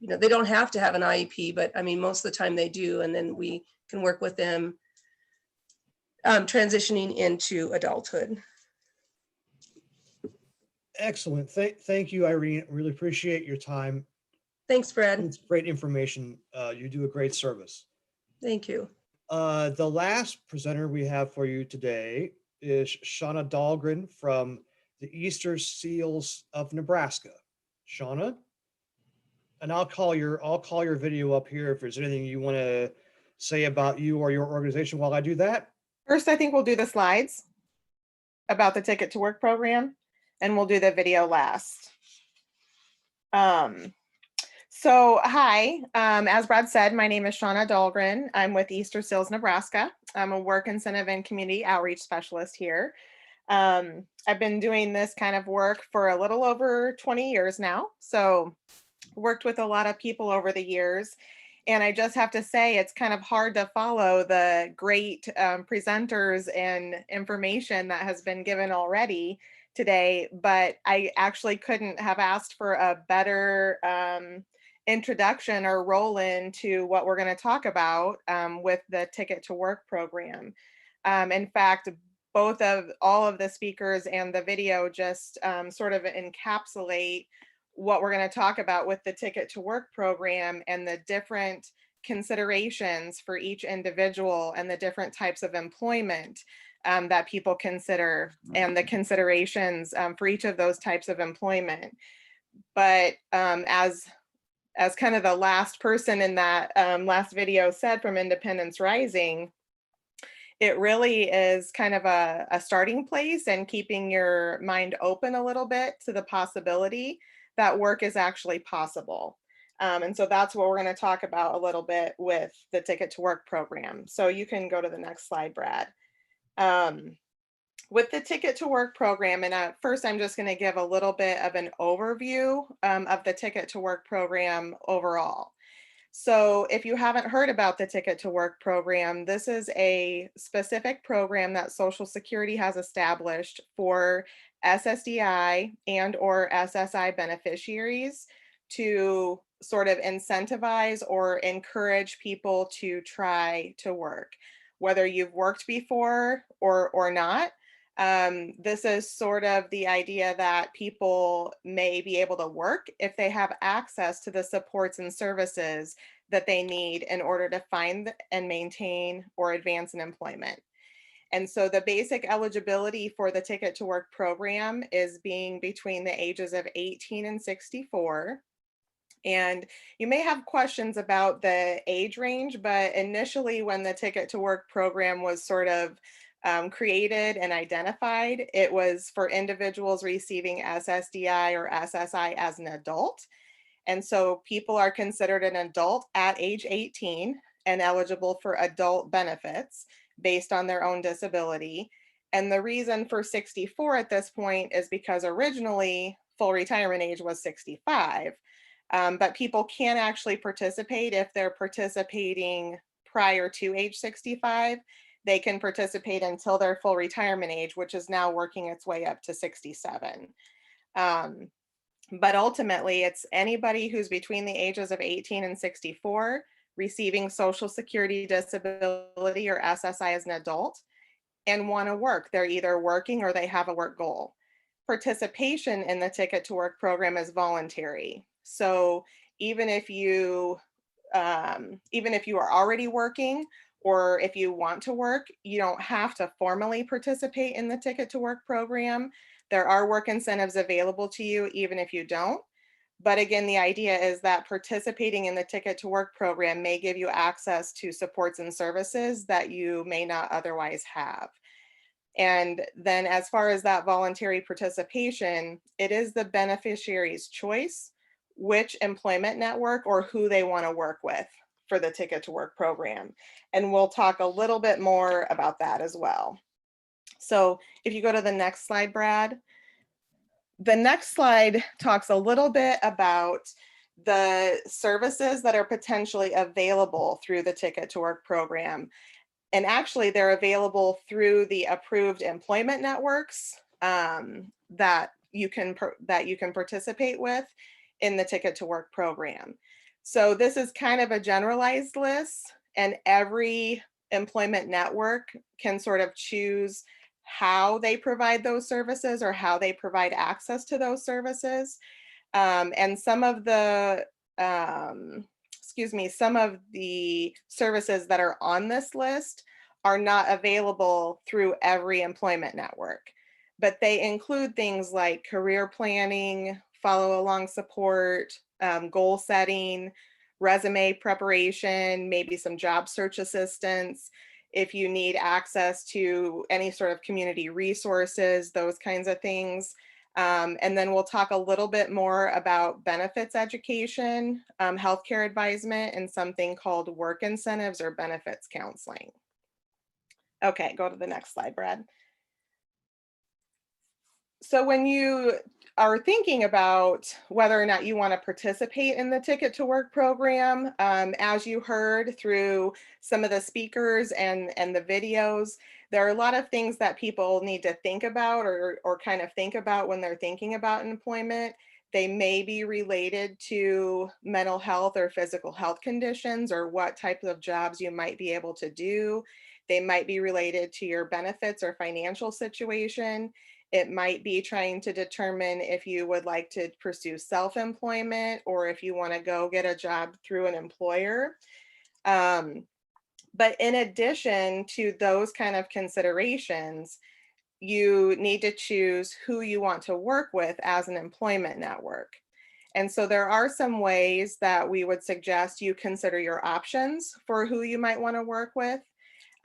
they don't have to have an IEP, but most of the time they do. And then we can work with them transitioning into adulthood. Excellent. Thank you, Irene. Really appreciate your time. Thanks, Brad. It's great information. You do a great service. Thank you. The last presenter we have for you today is Shauna Dahlgren from the Easter Seals of Nebraska. Shauna, and I'll call your video up here if there's anything you want to say about you or your organization while I do that. First, I think we'll do the slides about the Ticket to Work program, and we'll do the video last. So hi, as Brad said, my name is Shauna Dahlgren. I'm with Easter Seals, Nebraska. I'm a work incentive and community outreach specialist here. I've been doing this kind of work for a little over 20 years now. So worked with a lot of people over the years. And I just have to say, it's kind of hard to follow the great presenters and information that has been given already today, but I actually couldn't have asked for a better introduction or roll into what we're going to talk about with the Ticket to Work program. In fact, all of the speakers and the video just sort of encapsulate what we're going to talk about with the Ticket to Work program and the different considerations for each individual and the different types of employment that people consider and the considerations for each of those types of employment. But as kind of the last person in that last video said from Independence Rising, it really is kind of a starting place and keeping your mind open a little bit to the possibility that work is actually possible. And so that's what we're going to talk about a little bit with the Ticket to Work program. So you can go to the next slide, Brad. With the Ticket to Work program, and first I'm just going to give a little bit of an overview of the Ticket to Work program overall. So if you haven't heard about the Ticket to Work program, this is a specific program that Social Security has established for SSDI and or SSI beneficiaries to sort of incentivize or encourage people to try to work, whether you've worked before or not. This is sort of the idea that people may be able to work if they have access to the supports and services that they need in order to find and maintain or advance in employment. And so the basic eligibility for the Ticket to Work program is being between the ages of 18 and 64. And you may have questions about the age range, but initially when the Ticket to Work program was sort of created and identified, it was for individuals receiving SSDI or SSI as an adult. And so people are considered an adult at age 18 and eligible for adult benefits based on their own disability. And the reason for 64 at this point is because originally full retirement age was 65. But people can actually participate if they're participating prior to age 65. They can participate until their full retirement age, which is now working its way up to 67. But ultimately, it's anybody who's between the ages of 18 and 64 receiving Social Security disability or SSI as an adult and want to work. They're either working or they have a work goal. Participation in the Ticket to Work program is voluntary. So even if you are already working or if you want to work, you don't have to formally participate in the Ticket to Work program. There are work incentives available to you even if you don't. But again, the idea is that participating in the Ticket to Work program may give you access to supports and services that you may not otherwise have. And then as far as that voluntary participation, it is the beneficiary's choice which employment network or who they want to work with for the Ticket to Work program. And we'll talk a little bit more about that as well. So if you go to the next slide, Brad. The next slide talks a little bit about the services that are potentially available through the Ticket to Work program. And actually they're available through the approved employment networks that you can participate with in the Ticket to Work program. So this is kind of a generalized list, and every employment network can sort of choose how they provide those services or how they provide access to those services. And some of the some of the services that are on this list are not available through every employment network, but they include things like career planning, follow along support, goal setting, resume preparation, maybe some job search assistance. If you need access to any sort of community resources, those kinds of things. And then we'll talk a little bit more about benefits education, healthcare advisement, and something called work incentives or benefits counseling. Okay, go to the next slide, Brad. So when you are thinking about whether or not you want to participate in the Ticket to Work program, as you heard through some of the speakers and the videos, there are a lot of things that people need to think about or kind of think about when they're thinking about employment. They may be related to mental health or physical health conditions or what types of jobs you might be able to do. They might be related to your benefits or financial situation. It might be trying to determine if you would like to pursue self-employment or if you want to go get a job through an employer. But in addition to those kind of considerations, you need to choose who you want to work with as an employment network. And so there are some ways that we would suggest you consider your options for who you might want to work with.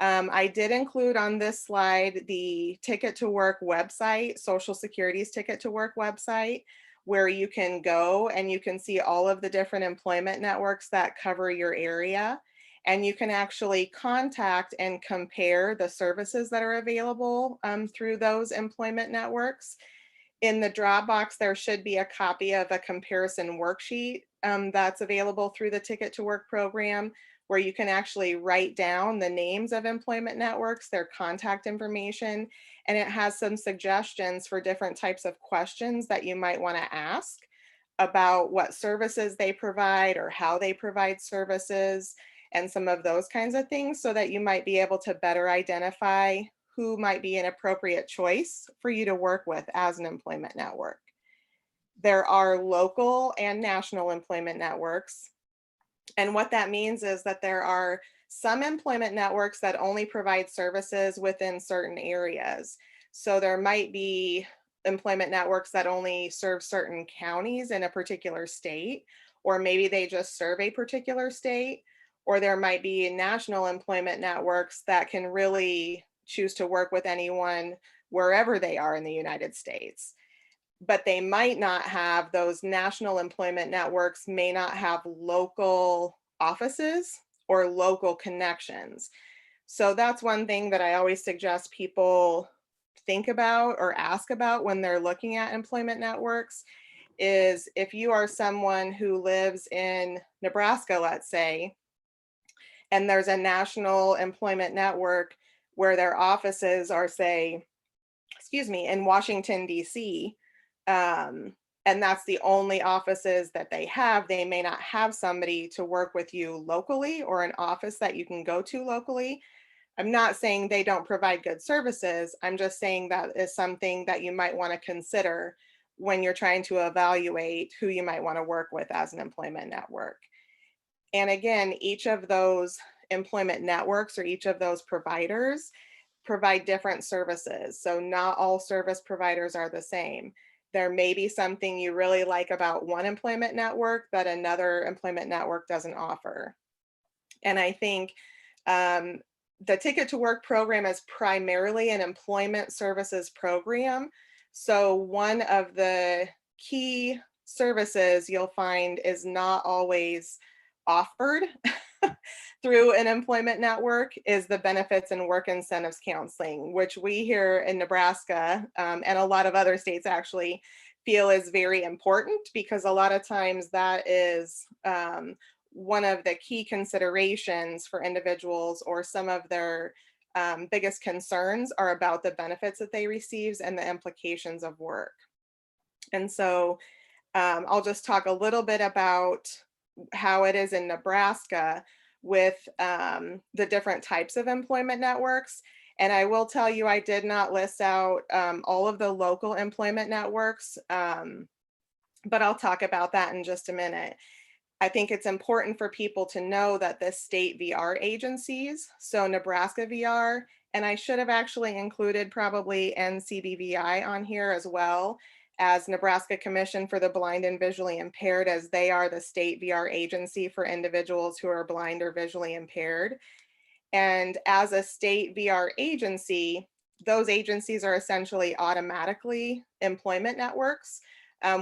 I did include on this slide the Ticket to Work website, Social Security's Ticket to Work website, where you can go and you can see all of the different employment networks that cover your area. And you can actually contact and compare the services that are available through those employment networks. In the drop box, there should be a copy of a comparison worksheet that's available through the Ticket to Work program, where you can actually write down the names of employment networks, their contact information, and it has some suggestions for different types of questions that you might want to ask about what services they provide or how they provide services and some of those kinds of things, so that you might be able to better identify who might be an appropriate choice for you to work with as an employment network. There are local and national employment networks. And what that means is that there are some employment networks that only provide services within certain areas. So there might be employment networks that only serve certain counties in a particular state, or maybe they just serve a particular state, or there might be national employment networks that can really choose to work with anyone wherever they are in the United States. But they might not have, those national employment networks may not have local offices or local connections. So that's one thing that I always suggest people think about or ask about when they're looking at employment networks, is if you are someone who lives in Nebraska, let's say, and there's a national employment network where their offices are, say, in Washington, D.C., and that's the only offices that they have, they may not have somebody to work with you locally or an office that you can go to locally. I'm not saying they don't provide good services. I'm just saying that is something that you might want to consider when you're trying to evaluate who you might want to work with as an employment network. And again, each of those employment networks or each of those providers provide different services. So not all service providers are the same. There may be something you really like about one employment network that another employment network doesn't offer. And I think the Ticket to Work program is primarily an employment services program. So one of the key services you'll find is not always offered through an employment network is the benefits and work incentives counseling, which we here in Nebraska and a lot of other states actually feel is very important, because a lot of times that is one of the key considerations for individuals, or some of their biggest concerns are about the benefits that they receive and the implications of work. And so I'll just talk a little bit about how it is in Nebraska with the different types of employment networks. And I will tell you, I did not list out all of the local employment networks, but I'll talk about that in just a minute. I think it's important for people to know that the state VR agencies, so Nebraska VR, and I should have actually included probably NCBVI on here as well, as Nebraska Commission for the Blind and Visually Impaired, as they are the state VR agency for individuals who are blind or visually impaired. And as a state VR agency, those agencies are essentially automatically employment networks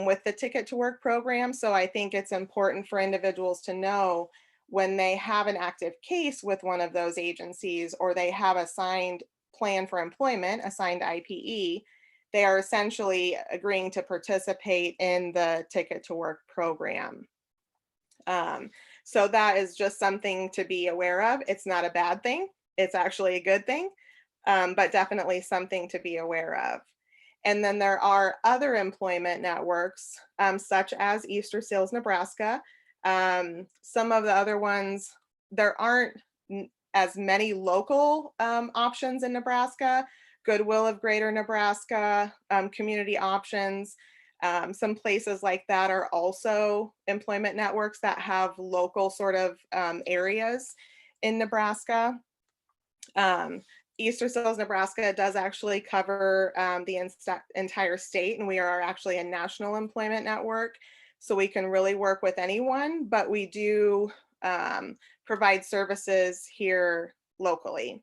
with the Ticket to Work program. So I think it's important for individuals to know when they have an active case with one of those agencies, or they have a signed plan for employment, a signed IPE, they are essentially agreeing to participate in the Ticket to Work program. So that is just something to be aware of. It's not a bad thing. It's actually a good thing, but definitely something to be aware of. And then there are other employment networks, such as Easter Seals Nebraska. Some of the other ones, there aren't as many local options in Nebraska. Goodwill of Greater Nebraska, Community Options, some places like that are also employment networks that have local sort of areas in Nebraska. Easter Seals Nebraska does actually cover the entire state, and we are actually a national employment network, so we can really work with anyone, but we do provide services here locally.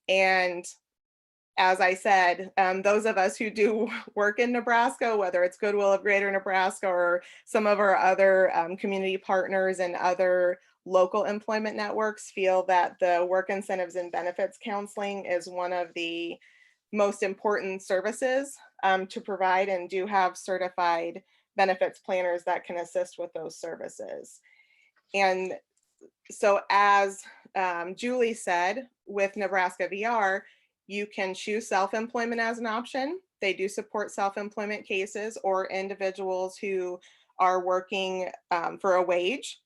And as I said, those of us who do work in Nebraska, whether it's Goodwill of Greater Nebraska or some of our other community partners and other local employment networks, feel that the work incentives and benefits counseling is one of the most important services to provide, and do have certified benefits planners that can assist with those services. And so as Julie said, with Nebraska VR, you can choose self-employment as an option. They do support self-employment cases or individuals who are working for a wage.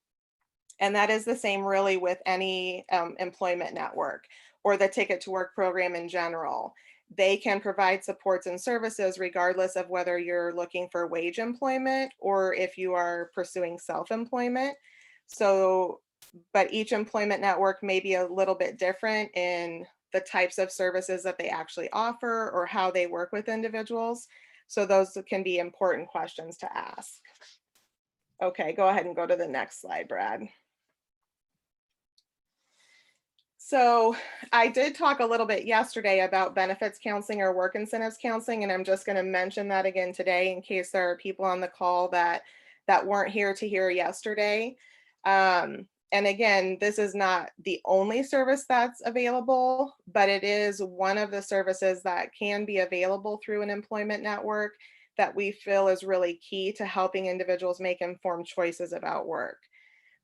And that is the same really with any employment network or the Ticket to Work program in general. They can provide supports and services regardless of whether you're looking for wage employment or if you are pursuing self-employment. So, but each employment network may be a little bit different in the types of services that they actually offer or how they work with individuals. So those can be important questions to ask. Okay, go ahead and go to the next slide, Brad. So I did talk a little bit yesterday about benefits counseling or work incentives counseling, and I'm just going to mention that again today in case there are people on the call that weren't here to hear yesterday. And again, this is not the only service that's available, but it is one of the services that can be available through an employment network that we feel is really key to helping individuals make informed choices about work.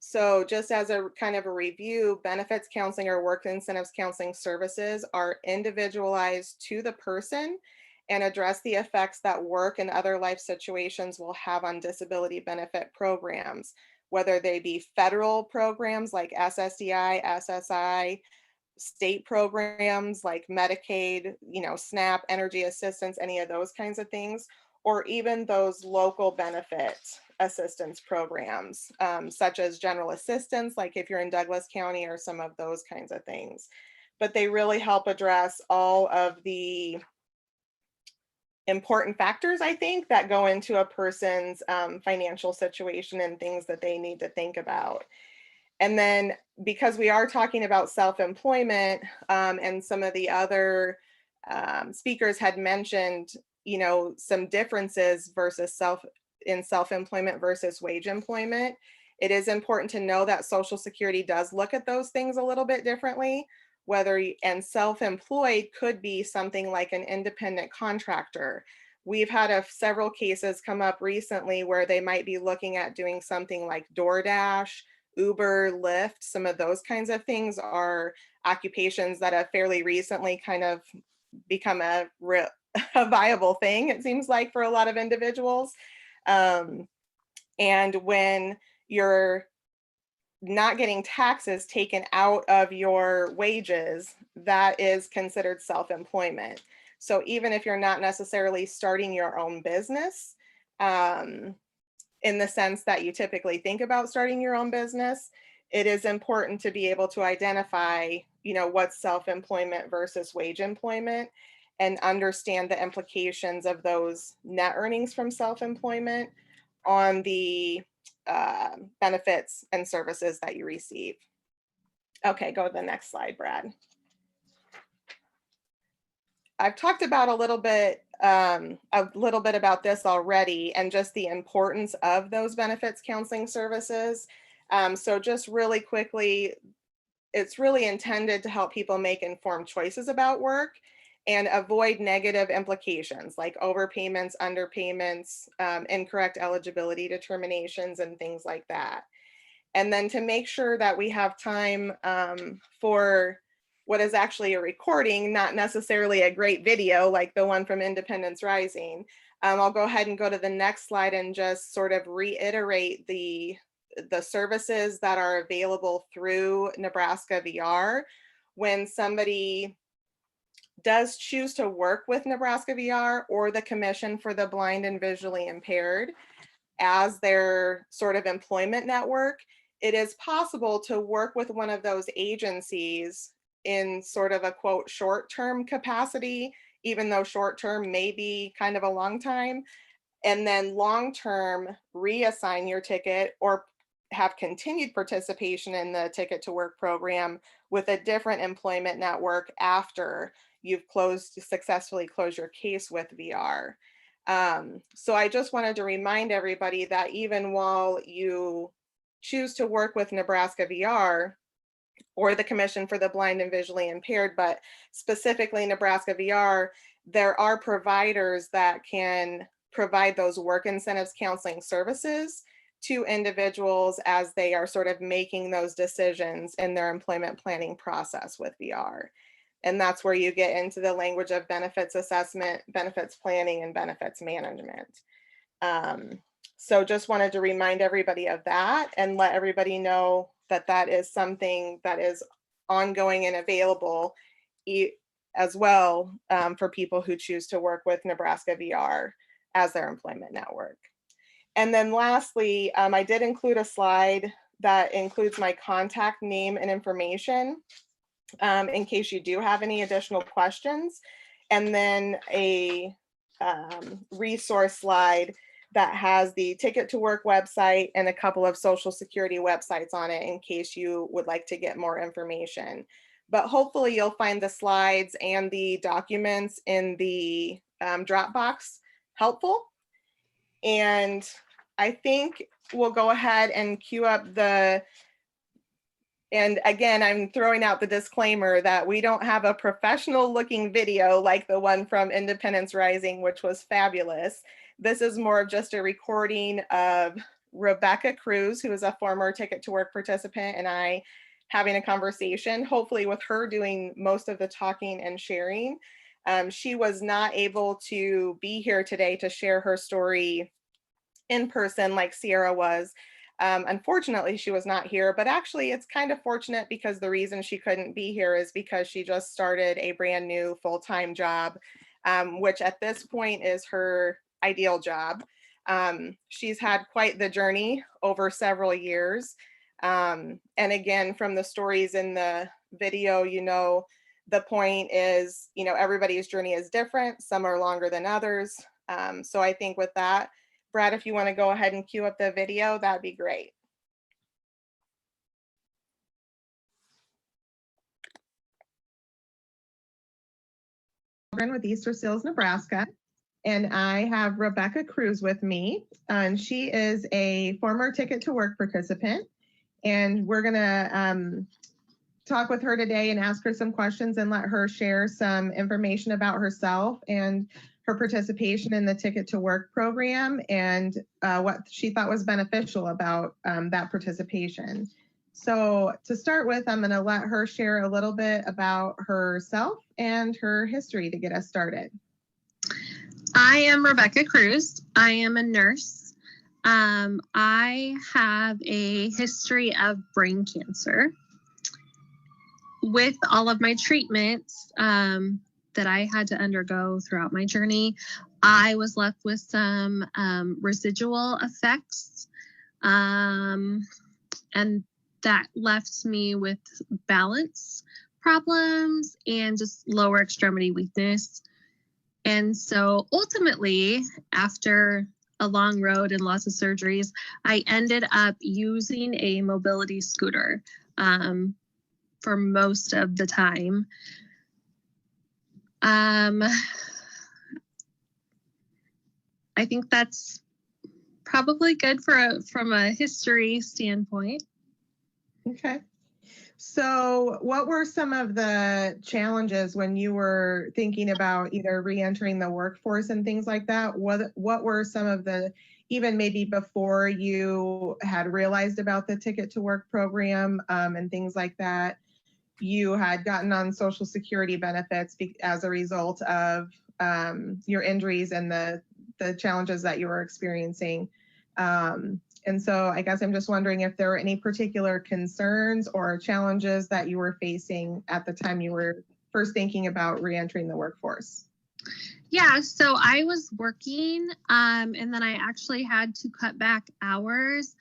So just as a kind of a review, benefits counseling or work incentives counseling services are individualized to the person and address the effects that work and other life situations will have on disability benefit programs, whether they be federal programs like SSDI, SSI, state programs like Medicaid, SNAP, energy assistance, any of those kinds of things, or even those local benefit assistance programs, such as general assistance, like if you're in Douglas County or some of those kinds of things. But they really help address all of the important factors, I think, that go into a person's financial situation and things that they need to think about. And then because we are talking about self-employment, and some of the other speakers had mentioned, some differences versus self-employment versus wage employment, it is important to know that Social Security does look at those things a little bit differently. And self-employed could be something like an independent contractor. We've had several cases come up recently where they might be looking at doing something like DoorDash, Uber, Lyft. Some of those kinds of things are occupations that have fairly recently kind of become a viable thing, it seems like, for a lot of individuals. And when you're not getting taxes taken out of your wages, that is considered self-employment. So even if you're not necessarily starting your own business, in the sense that you typically think about starting your own business, it is important to be able to identify, what's self-employment versus wage employment, and understand the implications of those net earnings from self-employment on the benefits and services that you receive. Okay, go to the next slide, Brad. I've talked about a little bit about this already, and just the importance of those benefits counseling services. So just really quickly, it's really intended to help people make informed choices about work and avoid negative implications like overpayments, underpayments, incorrect eligibility determinations, and things like that. And then to make sure that we have time for what is actually a recording, not necessarily a great video like the one from Independence Rising, I'll go ahead and go to the next slide and just sort of reiterate the services that are available through Nebraska VR. When somebody does choose to work with Nebraska VR or the Commission for the Blind and Visually Impaired as their sort of employment network, it is possible to work with one of those agencies in sort of a quote short-term capacity, even though short-term may be kind of a long time, and then long-term reassign your ticket or have continued participation in the Ticket to Work program with a different employment network after you've successfully closed your case with VR. So I just wanted to remind everybody that even while you choose to work with Nebraska VR or the Commission for the Blind and Visually Impaired, but specifically Nebraska VR, there are providers that can provide those work incentives counseling services to individuals as they are sort of making those decisions in their employment planning process with VR. And that's where you get into the language of benefits assessment, benefits planning, and benefits management. So just wanted to remind everybody of that and let everybody know that that is something that is ongoing and available as well for people who choose to work with Nebraska VR as their employment network. And then lastly, I did include a slide that includes my contact name and information in case you do have any additional questions. And then a resource slide that has the Ticket to Work website and a couple of Social Security websites on it in case you would like to get more information. But hopefully you'll find the slides and the documents in the Dropbox helpful. And I think we'll go ahead and queue up and again, I'm throwing out the disclaimer that we don't have a professional looking video like the one from Independence Rising, which was fabulous. This is more of just a recording of Rebecca Cruz, who is a former Ticket to Work participant, and I having a conversation, hopefully with her doing most of the talking and sharing. She was not able to be here today to share her story in person like Sierra was. Unfortunately, she was not here, but actually it's kind of fortunate because the reason she couldn't be here is because she just started a brand new full-time job, which at this point is her ideal job. She's had quite the journey over several years. And again, from the stories in the video, you know, the point is, you know, everybody's journey is different. Some are longer than others. So I think with that, Brad, if you want to go ahead and queue up the video, that'd be great. With Easter Seals, Nebraska, and I have Rebecca Cruz with me, and she is a former Ticket to Work participant, and we're gonna talk with her today and ask her some questions and let her share some information about herself and her participation in the Ticket to Work program and what she thought was beneficial about that participation. So to start with, I'm gonna let her share a little bit about herself and her history to get us started. I am Rebecca Cruz. I am a nurse. I have a history of brain cancer. With all of my treatments that I had to undergo throughout my journey, I was left with some residual effects, and that left me with balance problems and just lower extremity weakness. And so ultimately, after a long road and lots of surgeries, I ended up using a mobility scooter for most of the time. I think that's probably good from a history standpoint. Okay. So what were some of the challenges when you were thinking about either re-entering the workforce and things like that? What were some of the, even maybe before you had realized about the Ticket to Work program and things like that, you had gotten on Social Security benefits as a result of your injuries and the challenges that you were experiencing. And so I guess I'm just wondering if there were any particular concerns or challenges that you were facing at the time you were first thinking about re-entering the workforce. Yeah, so I was working and then I actually had to cut back hours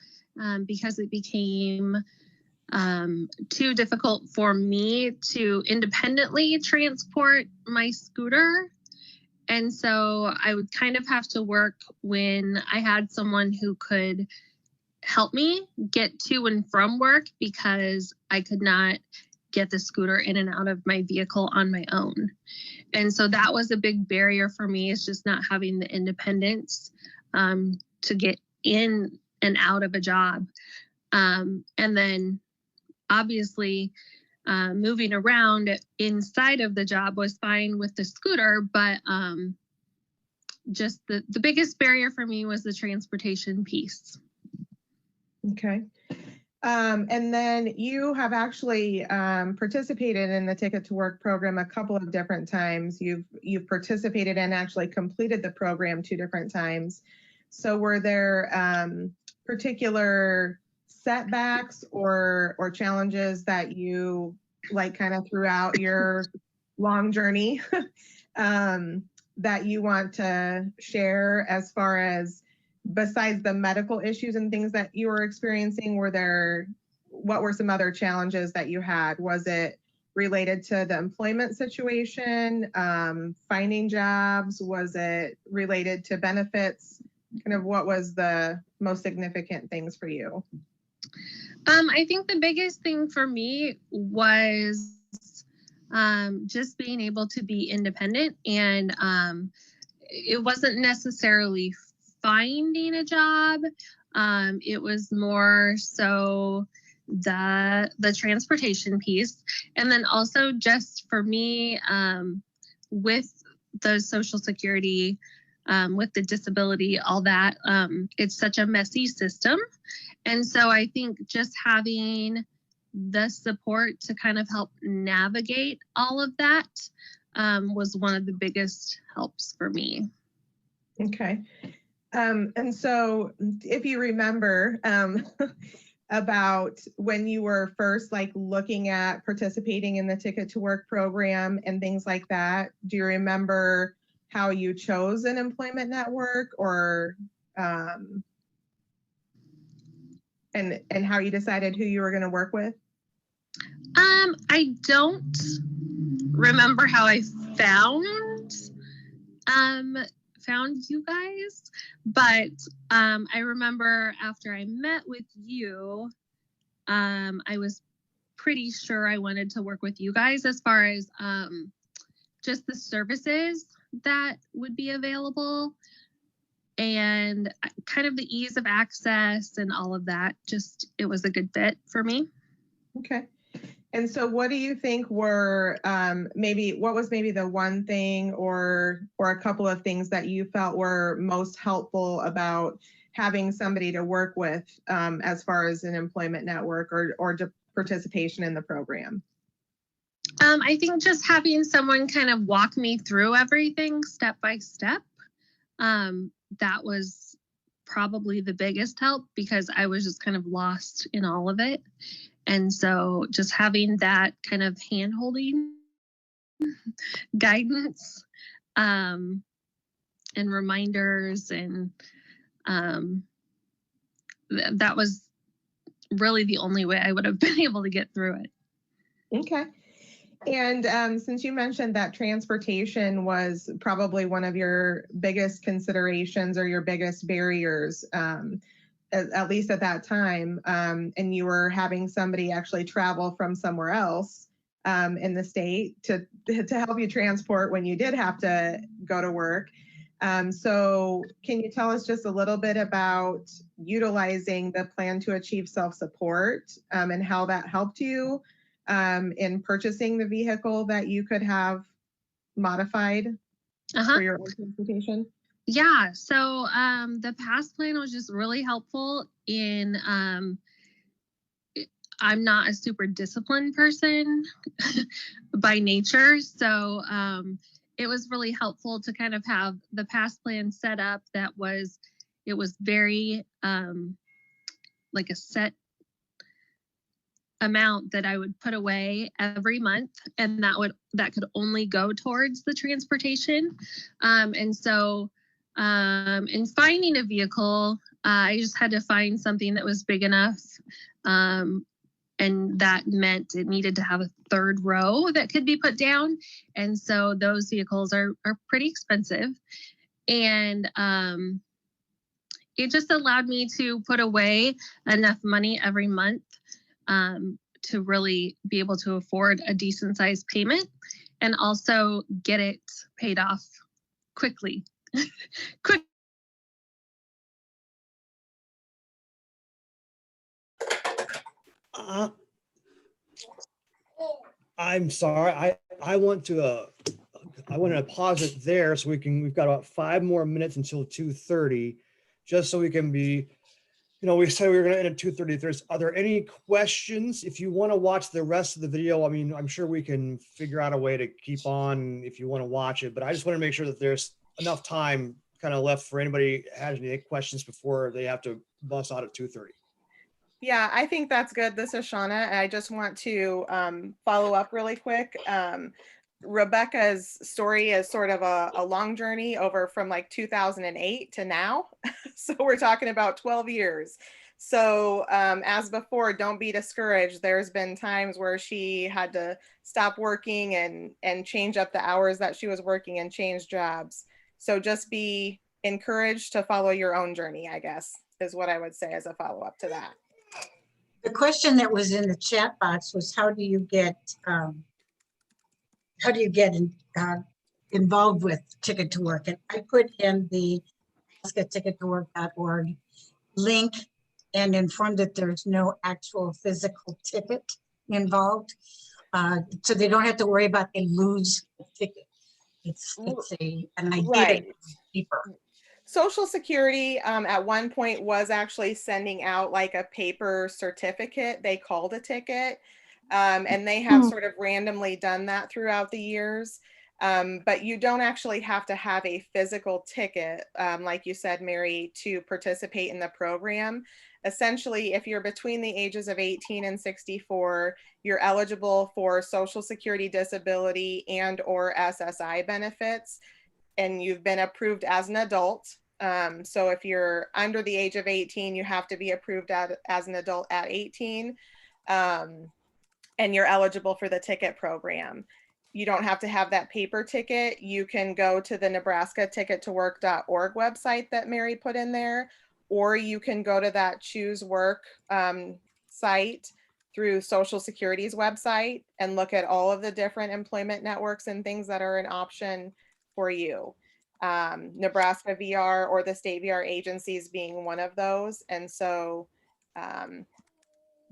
because it became too difficult for me to independently transport my scooter. And so I would kind of have to work when I had someone who could help me get to and from work because I could not get the scooter in and out of my vehicle on my own. And so that was a big barrier for me, is just not having the independence to get in and out of a job. And then obviously moving around inside of the job was fine with the scooter, but just the biggest barrier for me was the transportation piece. Okay. And then you have actually participated in the Ticket to Work program a couple of different times. You've participated and actually completed the program 2 different times. So were there particular setbacks or challenges that you like kind of throughout your long journey that you want to share, as far as, besides the medical issues and things that you were experiencing? What were some other challenges that you had? Was it related to the employment situation, finding jobs? Was it related to benefits? Kind of what was the most significant things for you? I think the biggest thing for me was just being able to be independent, and it wasn't necessarily finding a job. It was more so the transportation piece. And then also just for me, with the Social Security, with the disability, all that, it's such a messy system. And so I think just having the support to kind of help navigate all of that was one of the biggest helps for me. Okay. And so if you remember about when you were first like looking at participating in the Ticket to Work program and things like that, do you remember how you chose an employment network, or and how you decided who you were going to work with? I don't remember how I found you guys, but I remember after I met with you, I was pretty sure I wanted to work with you guys, as far as just the services that would be available and kind of the ease of access and all of that. Just, it was a good fit for me. Okay. And so what do you think were what was maybe the one thing or a couple of things that you felt were most helpful about having somebody to work with as far as an employment network or participation in the program? I think just having someone kind of walk me through everything step by step, that was probably the biggest help, because I was just kind of lost in all of it. And so just having that kind of hand-holding guidance and reminders, and that was really the only way I would have been able to get through it. Okay. And since you mentioned that transportation was probably one of your biggest considerations or your biggest barriers, at least at that time, and you were having somebody actually travel from somewhere else in the state to help you transport when you did have to go to work. So can you tell us just a little bit about utilizing the Plan to Achieve Self-Support and how that helped you in purchasing the vehicle that you could have modified for your own transportation? Yeah, so the past plan was just really helpful in, I'm not a super disciplined person by nature, so it was really helpful to kind of have the past plan set up that was, it was very like a set amount that I would put away every month, and that could only go towards the transportation. And so in finding a vehicle, I just had to find something that was big enough. And that meant it needed to have a third row that could be put down. And so those vehicles are pretty expensive. And it just allowed me to put away enough money every month to really be able to afford a decent sized payment and also get it paid off quickly. Quick. I'm sorry. I want to pause it there so we've got about 5 more minutes until 2:30, just so we can be, we said we were going to end at 2:30. Are there any questions? If you want to watch the rest of the video, I mean, I'm sure we can figure out a way to keep on if you want to watch it, but I just want to make sure that there's enough time kind of left for anybody who has any questions before they have to bust out at 2:30. Yeah, I think that's good. This is Shauna. I just want to follow up really quick. Rebecca's story is sort of a long journey over from like 2008 to now. So we're talking about 12 years. So as before, don't be discouraged. There's been times where she had to stop working and change up the hours that she was working and change jobs. So just be encouraged to follow your own journey, I guess, is what I would say as a follow-up to that. The question that was in the chat box was, how do you get involved with Ticket to Work? And I put in the tickettowork.org link and informed that there's no actual physical ticket involved. So they don't have to worry about they lose the ticket. It's an idea Right. deeper. Social Security at one point was actually sending out like a paper certificate they called a ticket. And they have sort of randomly done that throughout the years. But you don't actually have to have a physical ticket, like you said, Mary, to participate in the program. Essentially, if you're between the ages of 18 and 64, you're eligible for Social Security disability and or SSI benefits, and you've been approved as an adult. So if you're under the age of 18, you have to be approved as an adult at 18. And you're eligible for the ticket program. You don't have to have that paper ticket. You can go to the Nebraska tickettowork.org website that Mary put in there, or you can go to that Choose Work site through Social Security's website and look at all of the different employment networks and things that are an option for you. Nebraska VR or the state VR agencies being one of those. And so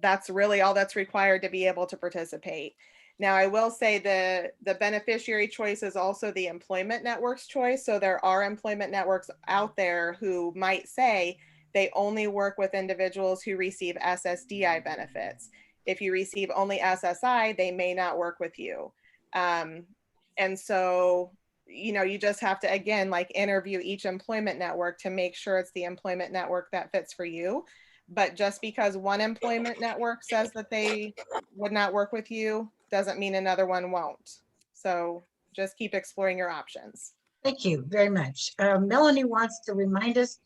that's really all that's required to be able to participate. Now, I will say the beneficiary choice is also the employment network's choice. So there are employment networks out there who might say they only work with individuals who receive SSDI benefits. If you receive only SSI, they may not work with you. And so, you just have to, again, like interview each employment network to make sure it's the employment network that fits for you. But just because one employment network says that they would not work with you doesn't mean another one won't. So just keep exploring your options. Thank you very much. Melanie wants to remind us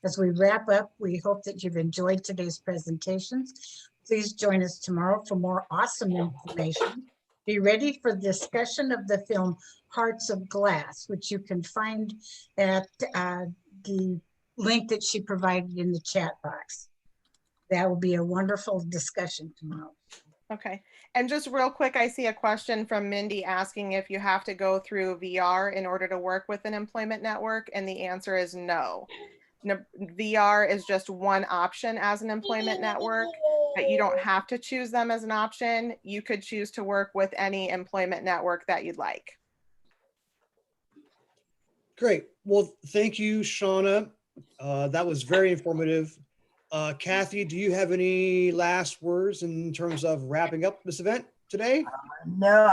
as we wrap up, we hope that you've enjoyed today's presentations. Please join us tomorrow for more awesome information. Be ready for discussion of the film Hearts of Glass, which you can find at the link that she provided in the chat box. That will be a wonderful discussion tomorrow. Okay. And just real quick, I see a question from Mindy asking if you have to go through VR in order to work with an employment network. And the answer is no. VR is just one option as an employment network, but you don't have to choose them as an option. You could choose to work with any employment network that you'd like. Great. Well, thank you, Shauna. That was very informative. Kathy, do you have any last words in terms of wrapping up this event today? No,